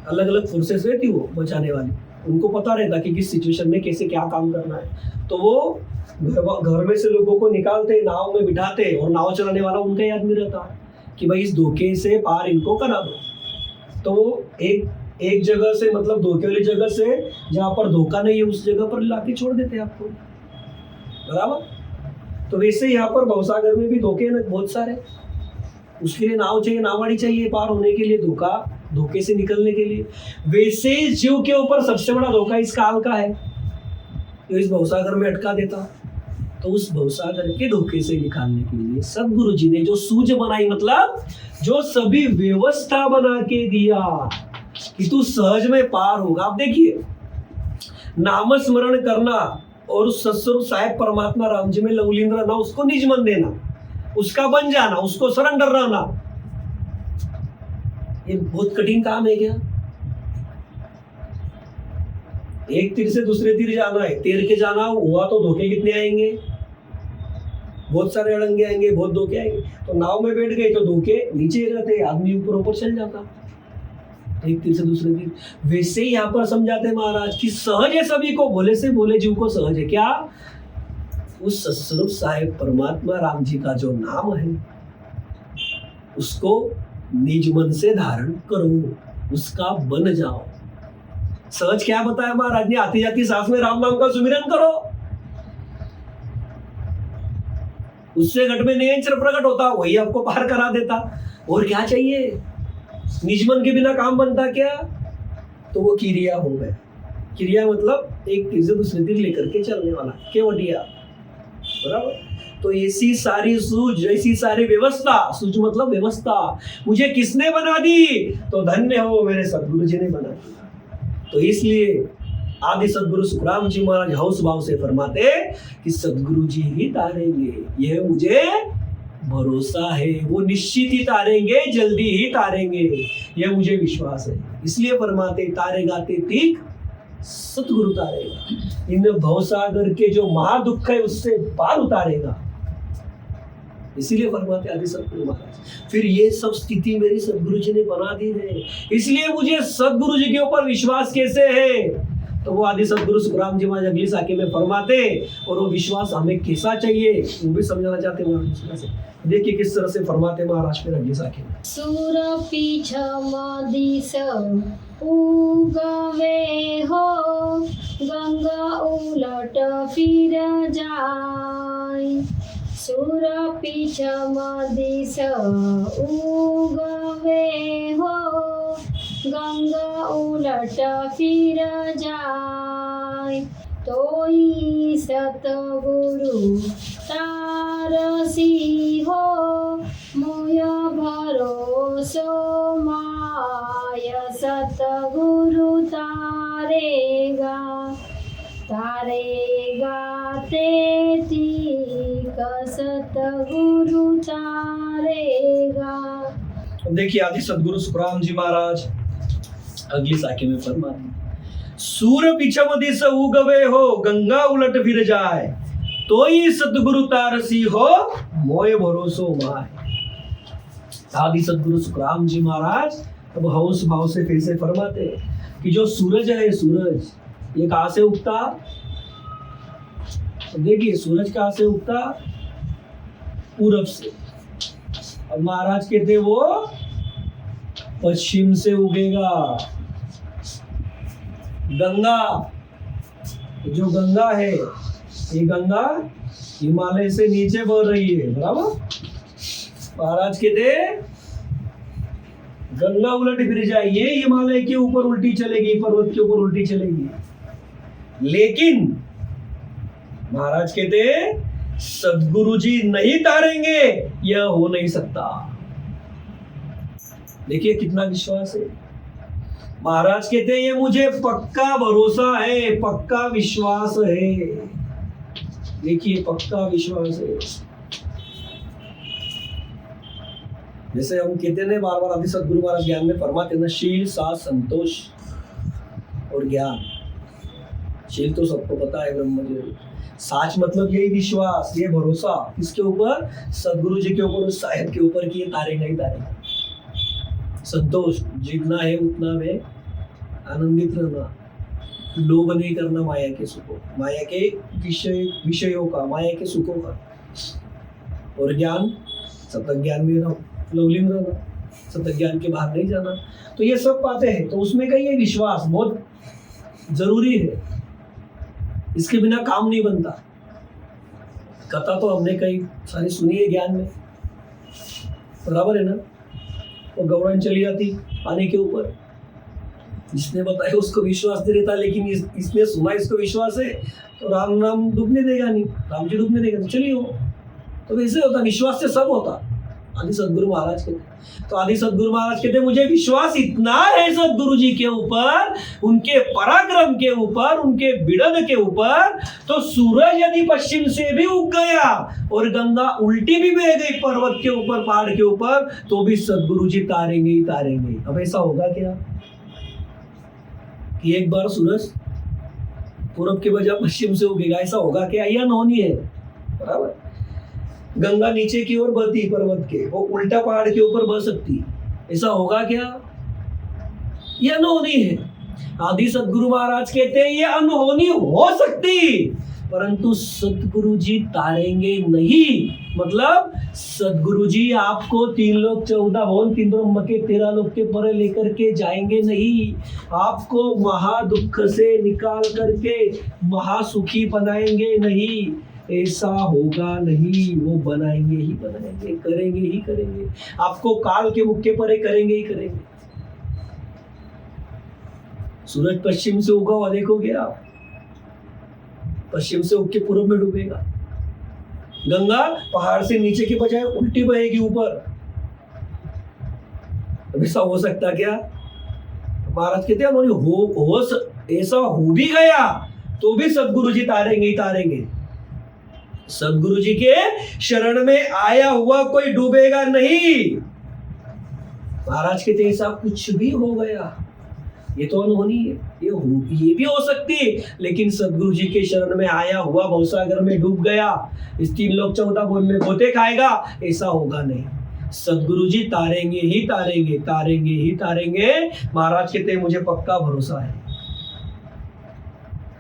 अलग अलग फोर्सेस रहती वो बचाने वाली, उनको पता रहता कि किस सिचुएशन में कैसे क्या काम करना है। तो वो घर में से लोगों को निकालते, नाव में बिठाते, और नाव चलाने वाला उनका ही आदमी रहता कि भाई इस धोखे से पार इनको करा दो। तो एक जगह से, मतलब धोखे वाली जगह से जहाँ पर धोखा नहीं है उस जगह पर लाके छोड़ देते आपको, बराबर। तो वैसे यहाँ पर भवसागर में भी धोखे ना बहुत सारे, उसके लिए नाव चाहिए, नावाड़ी चाहिए पार होने के लिए, धोखे से निकलने के लिए। वैसे जीव के ऊपर सबसे बड़ा धोखा इस काल का है, जो इस भवसागर में अटका देता। तो उस भवसागर के धोखे से निकालने के लिए सदगुरु जी ने जो सूझ बनाई, मतलब जो सभी व्यवस्था बना के दिया कि तू सहज में पार होगा। आप देखिए, नाम स्मरण करना और सत्स्वरूप साहेब परमात्मा राम जी में लवलीन रहना, उसको निज मन देना, उसका बन जाना, उसको सरेंडर रहना, ये बहुत कठिन काम है क्या? एक तीर से दूसरे तीर जाना है, तैर के जाना हुआ तो धोखे कितने आएंगे? बहुत सारे अड़ंगे आएंगे, बहुत धोखे आएंगे। तो नाव में बैठ गए तो धोखे नीचे रहते, आदमी ऊपर ऊपर चल जाता, एक तीर से दूसरे तीर। वैसे ही यहाँ पर समझाते महाराज कि सहज है सभी को, भोले से भोले जीव को सहज है क्या? उस सत्स्वरूप साहेब परमात्मा राम जी का जो नाम है उसको निज मन से धारण करो, उसका बन जाओ। सहज क्या बताया महाराज ने? आती जाती सांस में राम नाम का सुमिरन करो, उससे घट में नियंत्र प्रकट होता, वही आपको पार करा देता। और क्या चाहिए? निज मन के बिना काम बनता क्या? तो वो क्रिया हो गए। क्रिया मतलब एक तीर से दूसरे तीर लेकर के चलने वाला, केवटिया, बराबर। तो ऐसी सारी सूझ, ऐसी सारी व्यवस्था, सूझ मतलब व्यवस्था, मुझे किसने बना दी? तो धन्य हो मेरे सदगुरु जी ने बना दी। तो इसलिए आदि सदगुरु सुखराम जी महाराज हौस भाव से फरमाते कि सदगुरु जी ही तारेंगे, यह मुझे भरोसा है, वो निश्चित ही तारेंगे, जल्दी ही तारेंगे, यह मुझे विश्वास है। इसलिए फरमाते तारेगा ते तीक सतगुरु तारेगा, इन भवसागर के जो महादुख है उससे पार उतारेगा। इसीलिए फरमाते आदि सदगुरु महाराज। फिर ये सब स्थिति मेरी सदगुरु जी ने बना दी है, इसलिए मुझे सदगुरु जी के ऊपर विश्वास कैसे है? तो वो आदि सदगुरु सुखराम जी महाराज अगली साखे में फरमाते, और वो विश्वास हमें कैसा चाहिए वो भी समझाना चाहते हैं महाराज। देखिए किस तरह से फरमाते महाराज फिर अगली साखे में। सुर पीछ मदिस उगवे हो, गंगा उलट फिर जाए। सुर पीछ मदिस उगवे हो, गंगा उलट फिर जाए। तोई सतगुरु तारसी हो, मोय भरोसो माय। सतगुरु तारेगा, तारेगा तेतीक, सतगुरु तारेगा। देखिए आदि सदगुरु सुखराम जी महाराज अगली साखे में फरमाते, सूर पिछम दिस उगवे हो, गंगा उलट फिर जाए। तोई सतगुरु तारसी हो, मोय भरोसो माय। आदि सदगुरु सुखराम जी महाराज अब हौस भाव से फिर से फरमाते कि जो सूरज है, सूरज ये कहां से उगता? तो देखिए सूरज कहां से उगता? पूरब से। अब महाराज कहते वो पश्चिम से उगेगा। गंगा, जो गंगा है ये गंगा हिमालय से नीचे बह रही है, बराबर। महाराज कहते गंगा उलट फिर जाए, ये हिमालय के ऊपर उल्टी चलेगी, पर्वत के ऊपर उल्टी चलेगी। लेकिन महाराज कहते सदगुरु जी नहीं तारेंगे, यह हो नहीं सकता। देखिए कितना विश्वास है। महाराज कहते हैं ये मुझे पक्का भरोसा है, पक्का विश्वास है। देखिए पक्का विश्वास है। जैसे हम कहते हैं बार बार आदि सदगुरु महाराज ज्ञान में फरमाते हैं ना, शील साथ संतोष और ज्ञान। शील तो सबको पता है, ब्रह्मचर्य। साच मतलब यही विश्वास, ये भरोसा किसके ऊपर? सदगुरु जी के ऊपर, उस साहेब के ऊपर कि ये तारेगा ही तारेगा। संतोष, जितना है उतना में आनंदित रहना, लोभ नहीं करना माया के सुखों, माया के विषयों का, माया के सुखों का। और ज्ञान, सतत ज्ञान में लवलीन रहना, सतत ज्ञान के बाहर नहीं जाना। तो ये सब बातें हैं। तो उसमें का ये विश्वास बहुत जरूरी है, इसके बिना काम नहीं बनता। कथा तो हमने कई सारी सुनी है ज्ञान में, बराबर है ना। वो गौड़न चली जाती पानी के ऊपर, जिसने बताया उसको विश्वास नहीं रहता, लेकिन इसने सुना इसको विश्वास है, तो राम नाम डूबने देगा नहीं, राम जी डूबने देगा, तो चलिए हो। तो वैसे होता, विश्वास से सब होता। आदि सदगुरु महाराज कहते। तो आदि सदगुरु महाराज कहते मुझे विश्वास इतना है सदगुरु जी के ऊपर, उनके पराक्रम के ऊपर, उनके बिड़द के ऊपर, तो सूरज यदि पश्चिम से भी उग गया और गंगा उल्टी भी बह गई पर्वत के ऊपर, पहाड़ के ऊपर, तो भी सदगुरु जी तारेंगे ही तारेंगे। अब ऐसा होगा क्या कि एक बार सूरज पूरब के बजाय पश्चिम से उगेगा? ऐसा होगा क्या? यह अनहोनी है। बराबर, गंगा नीचे की ओर बहती पर्वत के, वो उल्टा पहाड़ के ऊपर बह सकती, ऐसा होगा क्या? यह अनहोनी है। आदि सदगुरु महाराज कहते हैं ये अनहोनी हो सकती, परंतु सदगुरु जी तारेंगे नहीं। मतलब सदगुरु जी आपको 3 लोक 14 भवन 3 ब्रह्म के 13 लोक के परे लेकर के जाएंगे नहीं। आपको महादुख से निकाल करके महासुखी बनाएंगे नहीं। ऐसा होगा नहीं। वो बनाएंगे ही बनाएंगे, करेंगे ही करेंगे, आपको काल के मुख के परे करेंगे ही करेंगे। सूरज पश्चिम से उगा हुआ देखोगे आप, पश्चिम से उग के पूर्व में डूबेगा। गंगा पहाड़ से नीचे के बजाय उल्टी बहेगी ऊपर। ऐसा हो सकता क्या? महाराज कहते हैं ऐसा हो भी गया तो भी सदगुरु जी तारेंगे ही तारेंगे। सदगुरु जी के शरण में आया हुआ कोई डूबेगा नहीं। महाराज कहते हैं ऐसा कुछ भी हो गया, ये तो अनहोनी है, ये भी हो सकती है, लेकिन सदगुरु जी के शरण में आया हुआ भवसागर में डूब गया, इस 3 लोक 14 भवन में गोते खाएगा, ऐसा होगा नहीं। सदगुरु जी तारेंगे ही तारेंगे, तारेंगे ही तारेंगे। महाराज कहते हैं मुझे पक्का भरोसा है।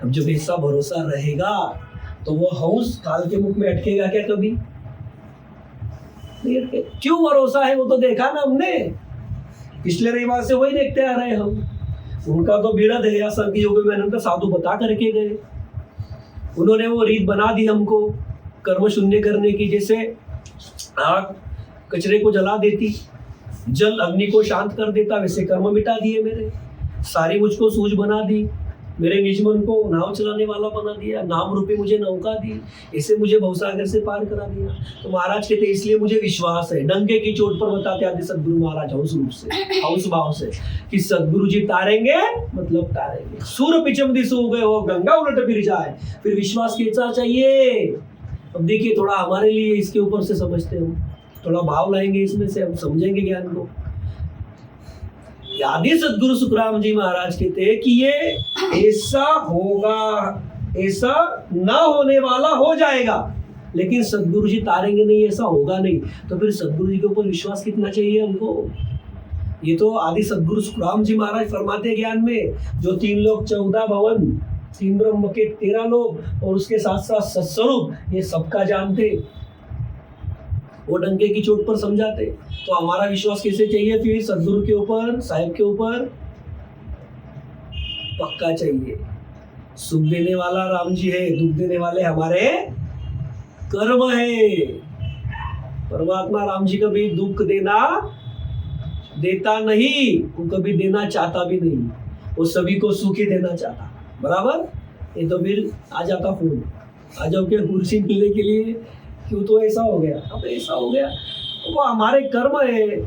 अब जब ऐसा भरोसा रहेगा तो वो हंस काल के मुख में अटकेगा क्या कभी? नहीं अटके। क्यों भरोसा है? वो तो देखा ना हमने, पिछले रविवार से वही देखते आ रहे हम। उनका तो बिड़द है, या संघ योग में अनंत साधु बता करके गए। उन्होंने वो रीत बना दी हमको कर्म शून्य करने की, जैसे आग कचरे को जला देती, जल अग्नि को शांत कर देता, वैसे कर्म मिटा दिए मेरे। सारी मुझको सूझ बना दी, मेरे निज मन को नाव चलाने वाला बना दिया, नाम रूपी मुझे नौका दी, ऐसे मुझे भवसागर से पार करा दिया। तो महाराज कहते इसलिए मुझे विश्वास है, डंके की चोट पर बताते आदि सदगुरु महाराज हंस रूप से, हंस भाव से, कि सदगुरु जी तारेंगे मतलब तारेंगे। सूर्य पिछम दिस हो गए हो, गंगा उलट फिर जाए, फिर विश्वास कैसा चाहिए? अब देखिए थोड़ा हमारे लिए इसके ऊपर से समझते हो, थोड़ा भाव लाएंगे इसमें से, हम समझेंगे ज्ञान को। आदि सदगुरु सुखराम जी महाराज कहते हैं कि ये ऐसा होगा, ऐसा ना होने वाला हो जाएगा, लेकिन सदगुरु जी तारेंगे नहीं, ऐसा होगा नहीं। तो फिर सदगुरु जी के ऊपर विश्वास कितना चाहिए हमको? ये तो आदि सदगुरु सुखराम जी महाराज फरमाते ज्ञान में, जो 3 लोक 14 भवन 3 ब्रह्म के 13 लोक और उसके साथ साथ सत्स्वरूप, ये सबका जानते, वो डंके की चोट पर समझाते। तो हमारा विश्वास कैसे चाहिए फिर? सदगुरु के ऊपर, साहिब के ऊपर पक्का चाहिए। सुख देने वाला राम जी है, दुख देने वाले हमारे कर्म है। परमात्मा राम जी कभी दुख देता नहीं, वो कभी देना चाहता भी नहीं, वो सभी को सुख ही देना चाहता। बराबर? ये तो फिर आ जाता फोन, आ जाओ के कुर्सी मिलने के लिए, क्यों तो ऐसा हो गया, अब ऐसा हो गया, वो हमारे कर्म है।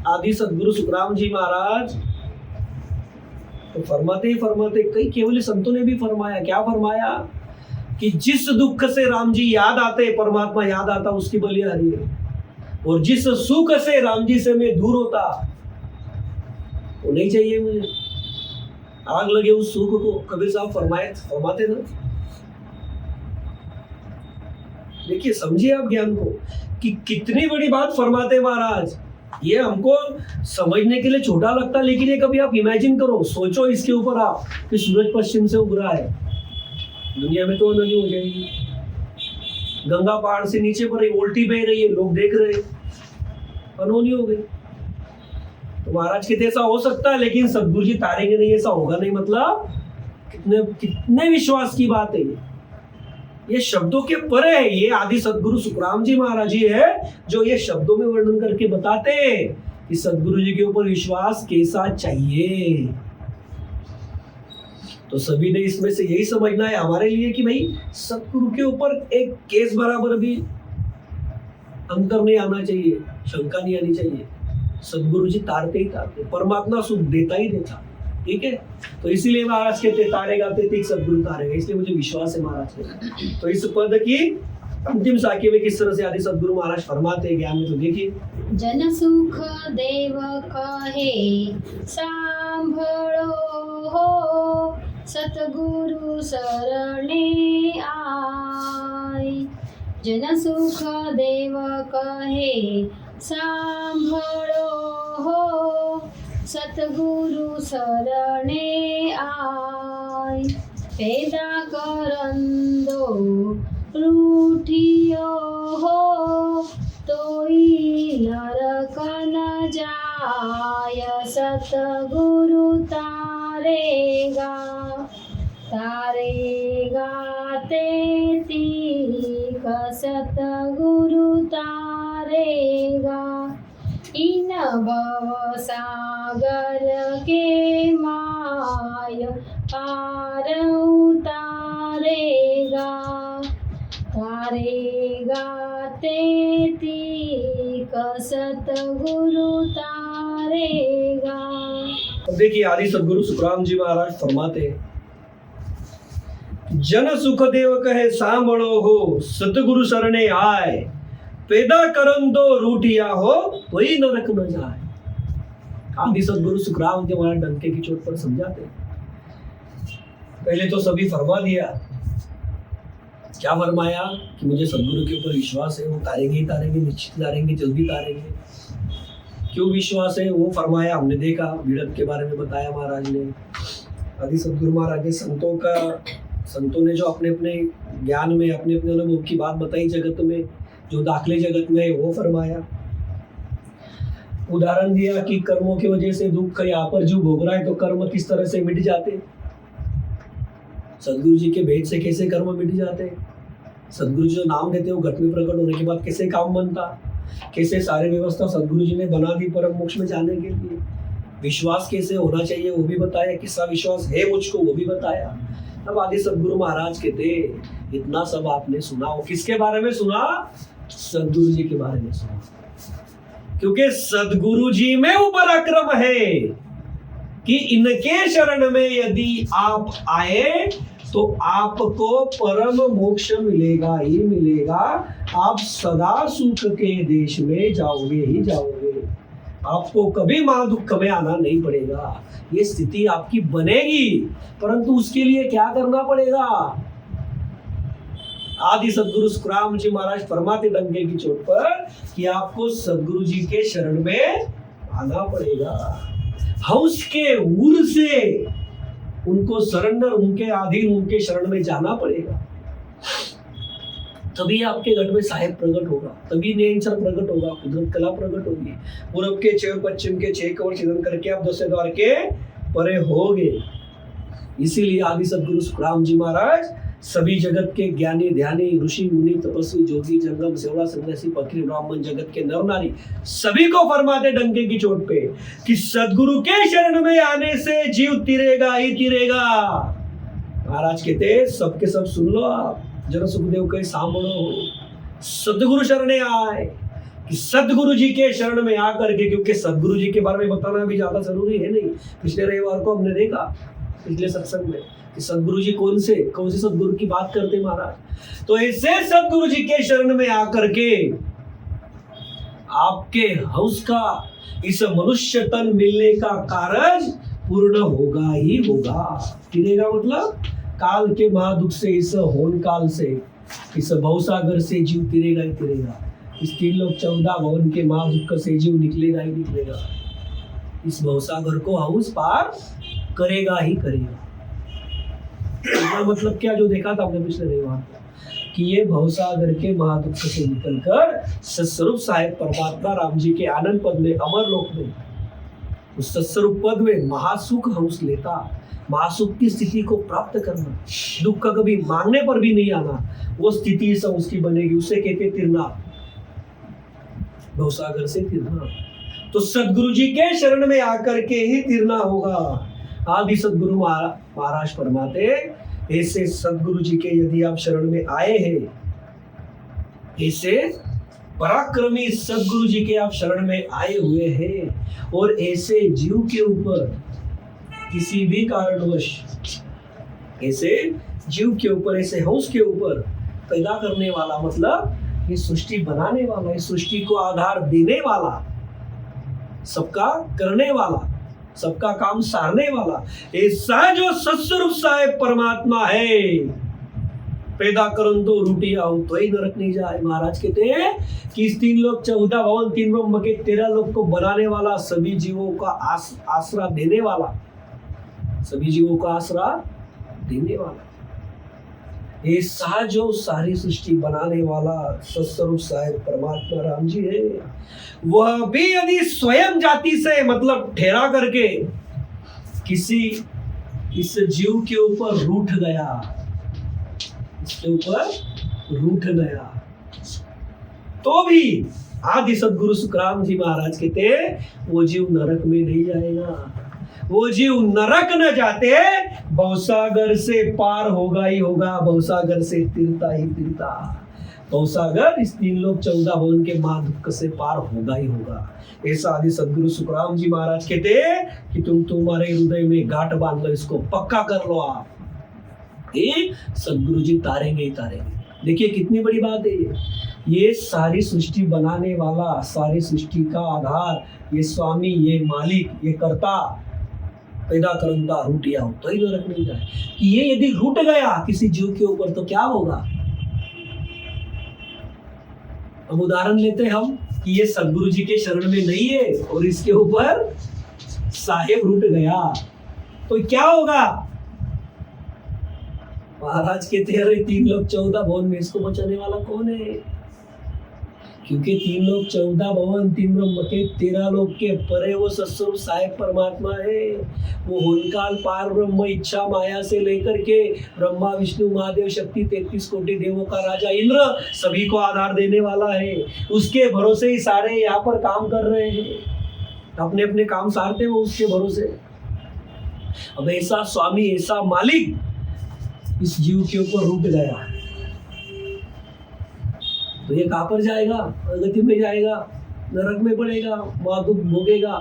आदि सदगुरु सुखराम जी महाराज तो फरमाते ही फरमाते, कई केवल संतों ने भी फरमाया, क्या फरमाया? कि जिस दुख से राम जी याद आते, परमात्मा याद आता, उसकी बलिहारी है। और जिस सुख से राम जी से मैं दूर होता, वो नहीं चाहिए मुझे। आग लगे उस सुख को, कबीर साहब फरमाते ना। देखिए समझिए आप ज्ञान को, कि कितनी बड़ी बात फरमाते महाराज। ये हमको समझने के लिए छोटा लगता, लेकिन ये कभी आप इमेजिन करो, सोचो इसके ऊपर आप, कि सूरज पश्चिम से उग रहा है, दुनिया में तो नदी हो जाएगी। गंगा पहाड़ से नीचे पर उल्टी बह रही है, लोग देख रहे, अनहोनी हो गई। तो महाराज कहते ऐसा हो सकता है, लेकिन सदगुरु जी तारेंगे नहीं, ऐसा होगा नहीं। मतलब कितने विश्वास की बात है ये शब्दों के परे है। ये आदि सदगुरु सुखराम जी महाराज जी है जो ये शब्दों में वर्णन करके बताते हैं कि सदगुरु जी के ऊपर विश्वास कैसा चाहिए। तो सभी ने इसमें से यही समझना है हमारे लिए कि भाई सदगुरु के ऊपर एक केस बराबर भी अंतर नहीं आना चाहिए, शंका नहीं आनी चाहिए। सदगुरु जी तारते ही तारते, परमात्मा सुख देता ही देता। ठीक है, तो इसीलिए महाराज कहते तारेगा ते ठीक सदगुरु तारेगा, इसलिए मुझे विश्वास है महाराज के। तो इस पद की अंतिम साखी में किस तरह से आदि सदगुरु महाराज फरमाते हैं ज्ञान में, तो देखिए। जन सुख देव कहे सांभळो हो, सतगुरु शरणे आय। जन सुख देव कहे सांभळो हो, सतगुरु शरणे आय। पैदा करंदो रूठियो हो, तोई नरक न जाय। सतगुरु तारेगा तारेगा तेतीक, सतगुरु तारेगा। इन भव सागर के माय पार उतारेगा। तारेगा तेतीक, सतगुरु तारेगा। अब देखिए आदि सदगुरु सुखराम जी महाराज फरमाते हैं, जन सुख देव कहे सांभळो हो, सतगुरु शरणे आए। पैदा करन दो रूठिया हो, वही नरक न जाए। आदि सदगुरु सुखराम जी महाराज डंके की चोट पर समझाते हैं। पहले तो सभी फरमा दिया, क्या फरमाया कि मुझे सदगुरु के ऊपर विश्वास है, वो तारेंगे ही तारेंगे, निश्चित तारेंगे, जल्दी तारेंगे। क्यों विश्वास है वो फरमाया, हमने देखा, विड़त के बारे में बताया महाराज ने। आदि सदगुरु महाराज ने संतों ने जो अपने अपने ज्ञान में अपने अपने अनुभव की बात बताई जगत में, जो दाखले जगत में है वो फरमाया। उदाहरण दिया कि कर्मों की वजह से दुख यहाँ पर जो भोग रहा है, तो कर्म किस तरह से मिट जाते, सदगुरु जी के भेद से कैसे कर्म मिट जाते, सदगुरु जी जो नाम देते हो घट में प्रकट होने के बाद कैसे काम बनता, कैसे सारी व्यवस्था सदगुरु जी ने बना दी परम मोक्ष में जाने के लिए। विश्वास कैसे होना चाहिए वो भी बताया, किसका विश्वास है मुझको वो भी बताया। अब आदि सदगुरु महाराज कहते इतना सब आपने सुना, वो किसके बारे में सुना, सदगुरु जी के बारे में सुना। क्योंकि सदगुरु जी में वो पराक्रम है कि इनके शरण में यदि आप आए तो आपको परम मोक्ष मिलेगा ही मिलेगा। आप सदा सुख के देश में जाओगे ही जाओगे, आपको कभी महादुख में आना नहीं पड़ेगा। ये स्थिति आपकी बनेगी, परंतु उसके लिए क्या करना पड़ेगा। आदि सदगुरु सुखराम जी महाराज फरमाते डंके की चोट पर कि आपको सदगुरु जी के शरण में आना पड़ेगा। हंस के उर से उनको सरेंडर, उनके अधीन, उनके शरण में जाना पड़ेगा। तभी आपके घट में साहेब प्रकट होगा, तभी नेचर प्रकट होगा, कुदरत कला प्रकट होगी। पूरब के 6 पश्चिम के 6 कवर छिदन करके आप 10 द्वार के परे होगे। इसीलिए आदि सदगुरु सुखराम जी महाराज सभी जगत के ज्ञानी ध्यानी ऋषि मुनि तपस्वी जोगी जंगम सेवड़ा सन्यासी फकीर ब्राह्मण जगत के नर नारी सभी को फरमाते डंके की चोट पे कि सदगुरु के शरण में आने से जीव तिरेगा ही तिरेगा। महाराज कहते सबके सब सुन लो आप, जन सुखदेव कहे सांभळो, सदगुरु शरणे आए, कि सदगुरु जी के शरण में आकर के, क्योंकि सदगुरु जी के बारे में बताना भी ज्यादा जरूरी है नहीं। पिछले रविवार को हमने देखा पिछले सत्संग में कि सदगुरु जी कौन से सदगुरु की बात करते महाराज। तो ऐसे सदगुरु जी के शरण में आकर के आपके हंस का इस मनुष्य तन मिलने का कार्य पूर्ण होगा ही होगा। तिरेगा मतलब काल के महादुख से, इस होन काल से, इस भवसागर से जीव तिरेगा ही तिरेगा। इस 3 लोक 14 भवन के महादुख से जीव निकलेगा ही निकलेगा। इस भवसागर को हंस पार करेगा ही करेगा। इसका मतलब क्या, जो देखा था हमने पिछले रविवार को, कि ये भवसागर के महादुख से निकलकर सत्स्वरूप साहेब परमात्मा राम जी के आनंद पद में, अमर लोक में, उस सत्स्वरूप पद में महासुख हंस लेता। महासुख की स्थिति को प्राप्त करना, दुख का कभी मांगने पर भी नहीं आना, वो स्थिति सब उसकी बनेगी। उसे कहते तिरना, भवसागर से तिरना। तो सदगुरु जी के शरण में आकर के ही तिरना होगा। आदि सदगुरु महाराज फरमाते ऐसे सदगुरु जी के यदि आप शरण में आए हैं, ऐसे पराक्रमी सदगुरु जी के आप शरण में आए हुए हैं और ऐसे जीव के ऊपर किसी भी कारणवश, ऐसे जीव के ऊपर, ऐसे हंस के ऊपर पैदा करने वाला, मतलब ये सृष्टि बनाने वाला, इस सृष्टि को आधार देने वाला, सबका करने वाला, सबका काम सारने वाला, ऐसा जो सत्स्वरूप साहेब परमात्मा है, पैदा करन तो रूटी आओ तो ही नरक नहीं जाए। महाराज कहते हैं कि इस 3 लोक 14 भवन 3 ब्रह्म के 13 लोक को बनाने वाला, सभी जीवों का आसरा देने वाला, सभी जीवों का आसरा देने वाला, ऐसा जो सारी सृष्टि बनाने वाला सत्स्वरूप साहेब परमात्मा राम जी है, वह भी यदि स्वयं जाति से मतलब ठहरा करके किसी इस जीव के ऊपर रूठ गया, इसके ऊपर रूठ गया, तो भी आदि सदगुरु सुखराम जी महाराज कहते हैं वो जीव नरक में नहीं जाएगा। वो जीव नरक न जाते भवसागर से पार होगा ही होगा, भवसागर से तिरता ही तिरता, भवसागर इस 3 लोक 14 भवन के मां दुख से पार होगा ही होगा। ऐसा आदि सदगुरु सुखराम जी महाराज कहते कि तुम तुम्हारे हृदय में गांठ बांध लो, इसको पक्का कर लो आप, ये सदगुरु जी तारेंगे ही तारेंगे। देखिए कितनी बड़ी बात है ये सारी सृष्टि बनाने वाला, सारी सृष्टि का आधार, ये स्वामी, ये मालिक, ये कर्ता, पैदा करता रूटिया हो तो ही नरक नहीं जाए। कि ये यदि रूट गया किसी जीव के ऊपर तो क्या होगा। अब उदाहरण लेते हैं हम कि ये सदगुरु जी के शरण में नहीं है और इसके ऊपर साहेब रूट गया तो क्या होगा। महाराज के 3 लोक 14 भवन में इसको बचाने वाला कौन है। क्योंकि 3 लोक 14 भवन 3 ब्रह्म के 13 लोक के परे वो सत्स्वरूप साहेब परमात्मा है। वो होनकाल पार ब्रह्म इच्छा माया से लेकर के ब्रह्मा विष्णु महादेव शक्ति 33 कोटि देवों का राजा इंद्र सभी को आधार देने वाला है। उसके भरोसे ही सारे यहाँ पर काम कर रहे हैं, अपने अपने काम सारते वो उसके भरोसे। अब ऐसा स्वामी, ऐसा मालिक इस जीव के ऊपर रूठ गया तो ये कहां पर जाएगा। अगति में जाएगा, नरक में पड़ेगा, महादुख भोगेगा।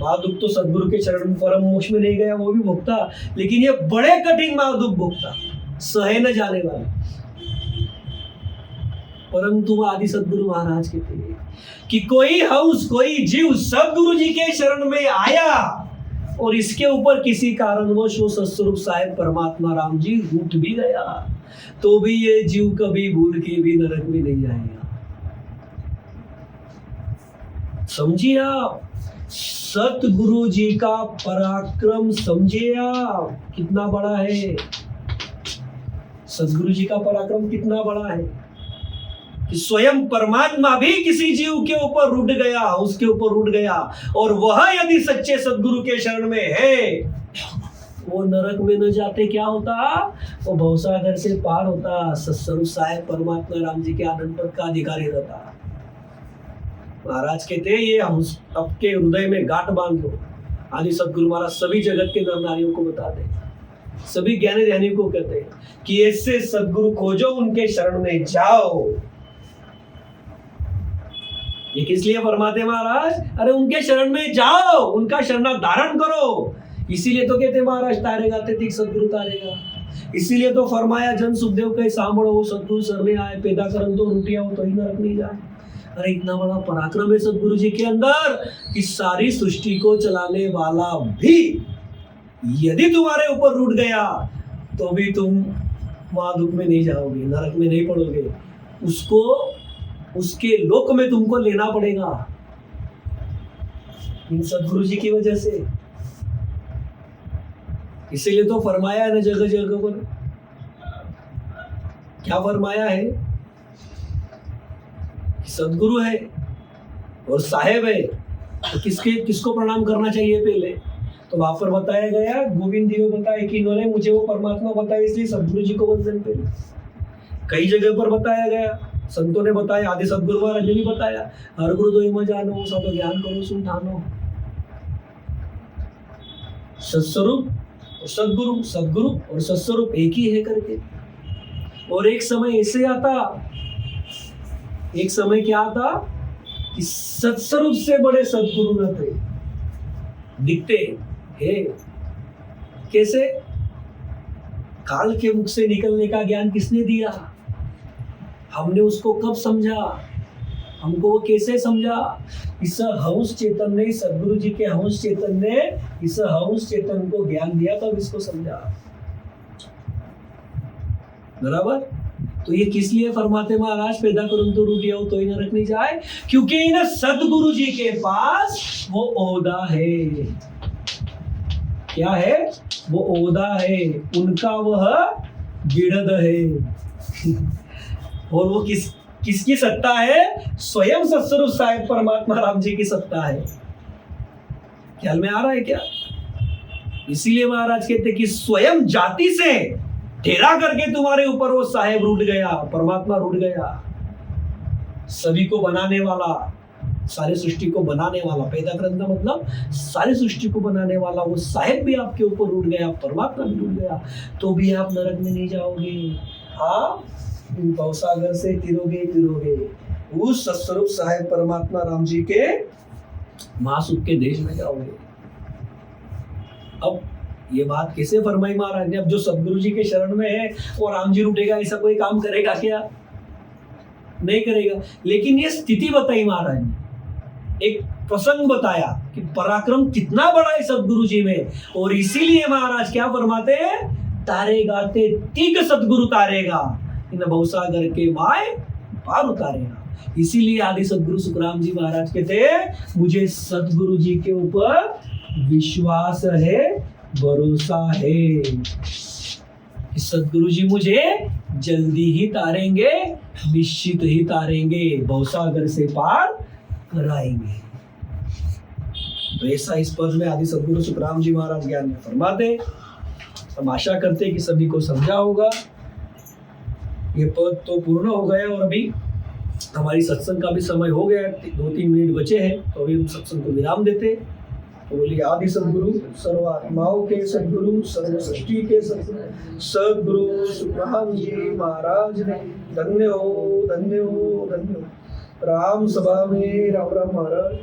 महादुख तो सदगुरु के चरण में परम मोक्ष में नहीं गया, वो भी भोगता, लेकिन ये बड़े कठिन महादुख भोगता, सहे न जाने वाले। परंतु आदि सदगुरु महाराज कहते हैं कि कोई हंस, कोई जीव सदगुरु जी के शरण में आया और इसके ऊपर किसी कारणवश वो सत्स्वरूप साहेब परमात्मा राम जी रूठ भी गया तो भी ये जीव कभी भूल के भी नरक में नहीं जाएगा। समझिए आप, सतगुरु जी का पराक्रम समझिए आप कितना बड़ा है। सतगुरु जी का पराक्रम कितना बड़ा है कि स्वयं परमात्मा भी किसी जीव के ऊपर रूठ गया, उसके ऊपर रूठ गया, और वह यदि सच्चे सतगुरु के शरण में है वो नरक में न जाते क्या होता, वो भवसागर से पार होता, सत्स्वरूप साहेब परमात्मा राम जी के आनंद पद का अधिकारी रहता। महाराज कहते ये हम आपके हृदय में गांठ बांध लो। आदि सदगुरु महाराज सभी जगत के नर नारियों को बताते, सभी ज्ञानी ध्यानी को कहते हैं कि ऐसे सदगुरु खोजो, उनके शरण में जाओ। ये किस लिए फरमाते महाराज, अरे उनके शरण में जाओ, उनका शरणा धारण करो। इसीलिए तो कहते महाराज तारेगा तेतिक सदगुरु तारेगा। इसीलिए तो फरमाया जन सुखदेव के सांभळो वो सदगुरु शरणे आए, पैदा करन तो रूटिया हो तो ही नरक नहीं जाए। अरे इतना बड़ा पराक्रम है सदगुरु जी के अंदर कि सारी सृष्टि को चलाने वाला भी यदि तुम्हारे ऊपर रूठ गया तो भी तुम महादुख में नहीं जाओगे, नरक में नहीं पड़ोगे, उसको उसके लोक में तुमको लेना पड़ेगा इन सदगुरु जी की वजह से। इसीलिए तो फरमाया है ना जगह जगह पर, क्या फरमाया है, सदगुरु है और साहेब है तो किसको प्रणाम करना चाहिए पहले। तो वहां पर बताया गया, गोविंद देव बताए कि इन्होंने मुझे वो परमात्मा बताया इसलिए सदगुरु जी को वंदन पहले। कई जगह पर बताया गया, संतों ने बताया, आदि सदगुरु महाराज ने भी बताया, हर गुरु दो हिम जानो सब ज्ञान करो सुन ठानो। सत्स्वरूप सदगुरु, सदगुरु और सत्स्वरूप एक ही है करके। और एक समय ऐसे आता एक समय क्या था कि सत्स्वरूप से बड़े सद्गुरु न थे, दिखते हे कैसे? काल के मुख से निकलने का ज्ञान किसने दिया? हमने उसको कब समझा? हमको वो कैसे समझा? इस हंस चेतन ने, सदगुरु जी के हंस चेतन ने इस हंस चेतन को ज्ञान दिया, तब इसको समझा। बराबर? तो ये किस लिए फरमाते महाराज, पैदा करूं तो रूठ हो तो ही नरक नहीं जाए? क्योंकि इन सदगुरु जी के पास वो ओहदा है। क्या है? वो ओहदा है, उनका वह गिड़द है। और वो किसकी सत्ता है? स्वयं सत्स्वरूप साहेब परमात्मा राम जी की सत्ता है। ख्याल में आ रहा है क्या? इसीलिए महाराज कहते कि स्वयं जाति से ठहरा करके तुम्हारे ऊपर वो साहेब रूठ गया, परमात्मा रूठ गया। सभी को बनाने वाला, सारी सृष्टि को बनाने वाला, पैदा करना मतलब सारी सृष्टि को बनाने वाला वो साहेब भी आपके ऊपर रूठ गया, परमात्मा भी रूठ गया, तो भी आप नरक में नहीं जाओगे। हाँ, भवसागर से तिरोगे उस सत्स्वरूप साहेब परमात्मा राम जी के महासुख के देश में जाओगे। अब ये बात कैसे फरमाई महाराज ने? अब जो सदगुरु जी के शरण में है और राम जी रूठेगा, ऐसा कोई काम करेगा क्या? नहीं करेगा। लेकिन ये स्थिति बताई महाराज ने, एक प्रसंग बताया कि पराक्रम कितना बड़ा है सदगुरु जी में। और इसीलिए महाराज क्या फरमाते हैं? तारे गाते तिग सदगुरु तारेगा, इन भवसागर के माय पार उतारेगा। इसीलिए आदि सदगुरु सुखराम जी महाराज कहते हैं, मुझे सदगुरु जी के ऊपर विश्वास है, भरोसा है, सदगुरु जी मुझे जल्दी ही तारेंगे, निश्चित ही तारेंगे, भवसागर से पार कराएंगे। तो ऐसा इस पद में आदि सदगुरु सुखराम जी महाराज ज्ञान में फरमाते। हम आशा करते हैं कि सभी को समझा होगा। ये पद तो पूर्ण हो गया और अभी हमारी सत्संग का भी समय हो गया, 2-3 मिनट बचे हैं, तो अभी हम सत्संग को विराम देते। तो बोलिए, आदि सदगुरु सर्वात्माओं के सदगुरु, सर्व सृष्टि के सदगुरु, सदगुरु सुखराम जी महाराज ने धन्य हो, धन्य हो, धन्य हो। राम सभा में राम राम महाराज।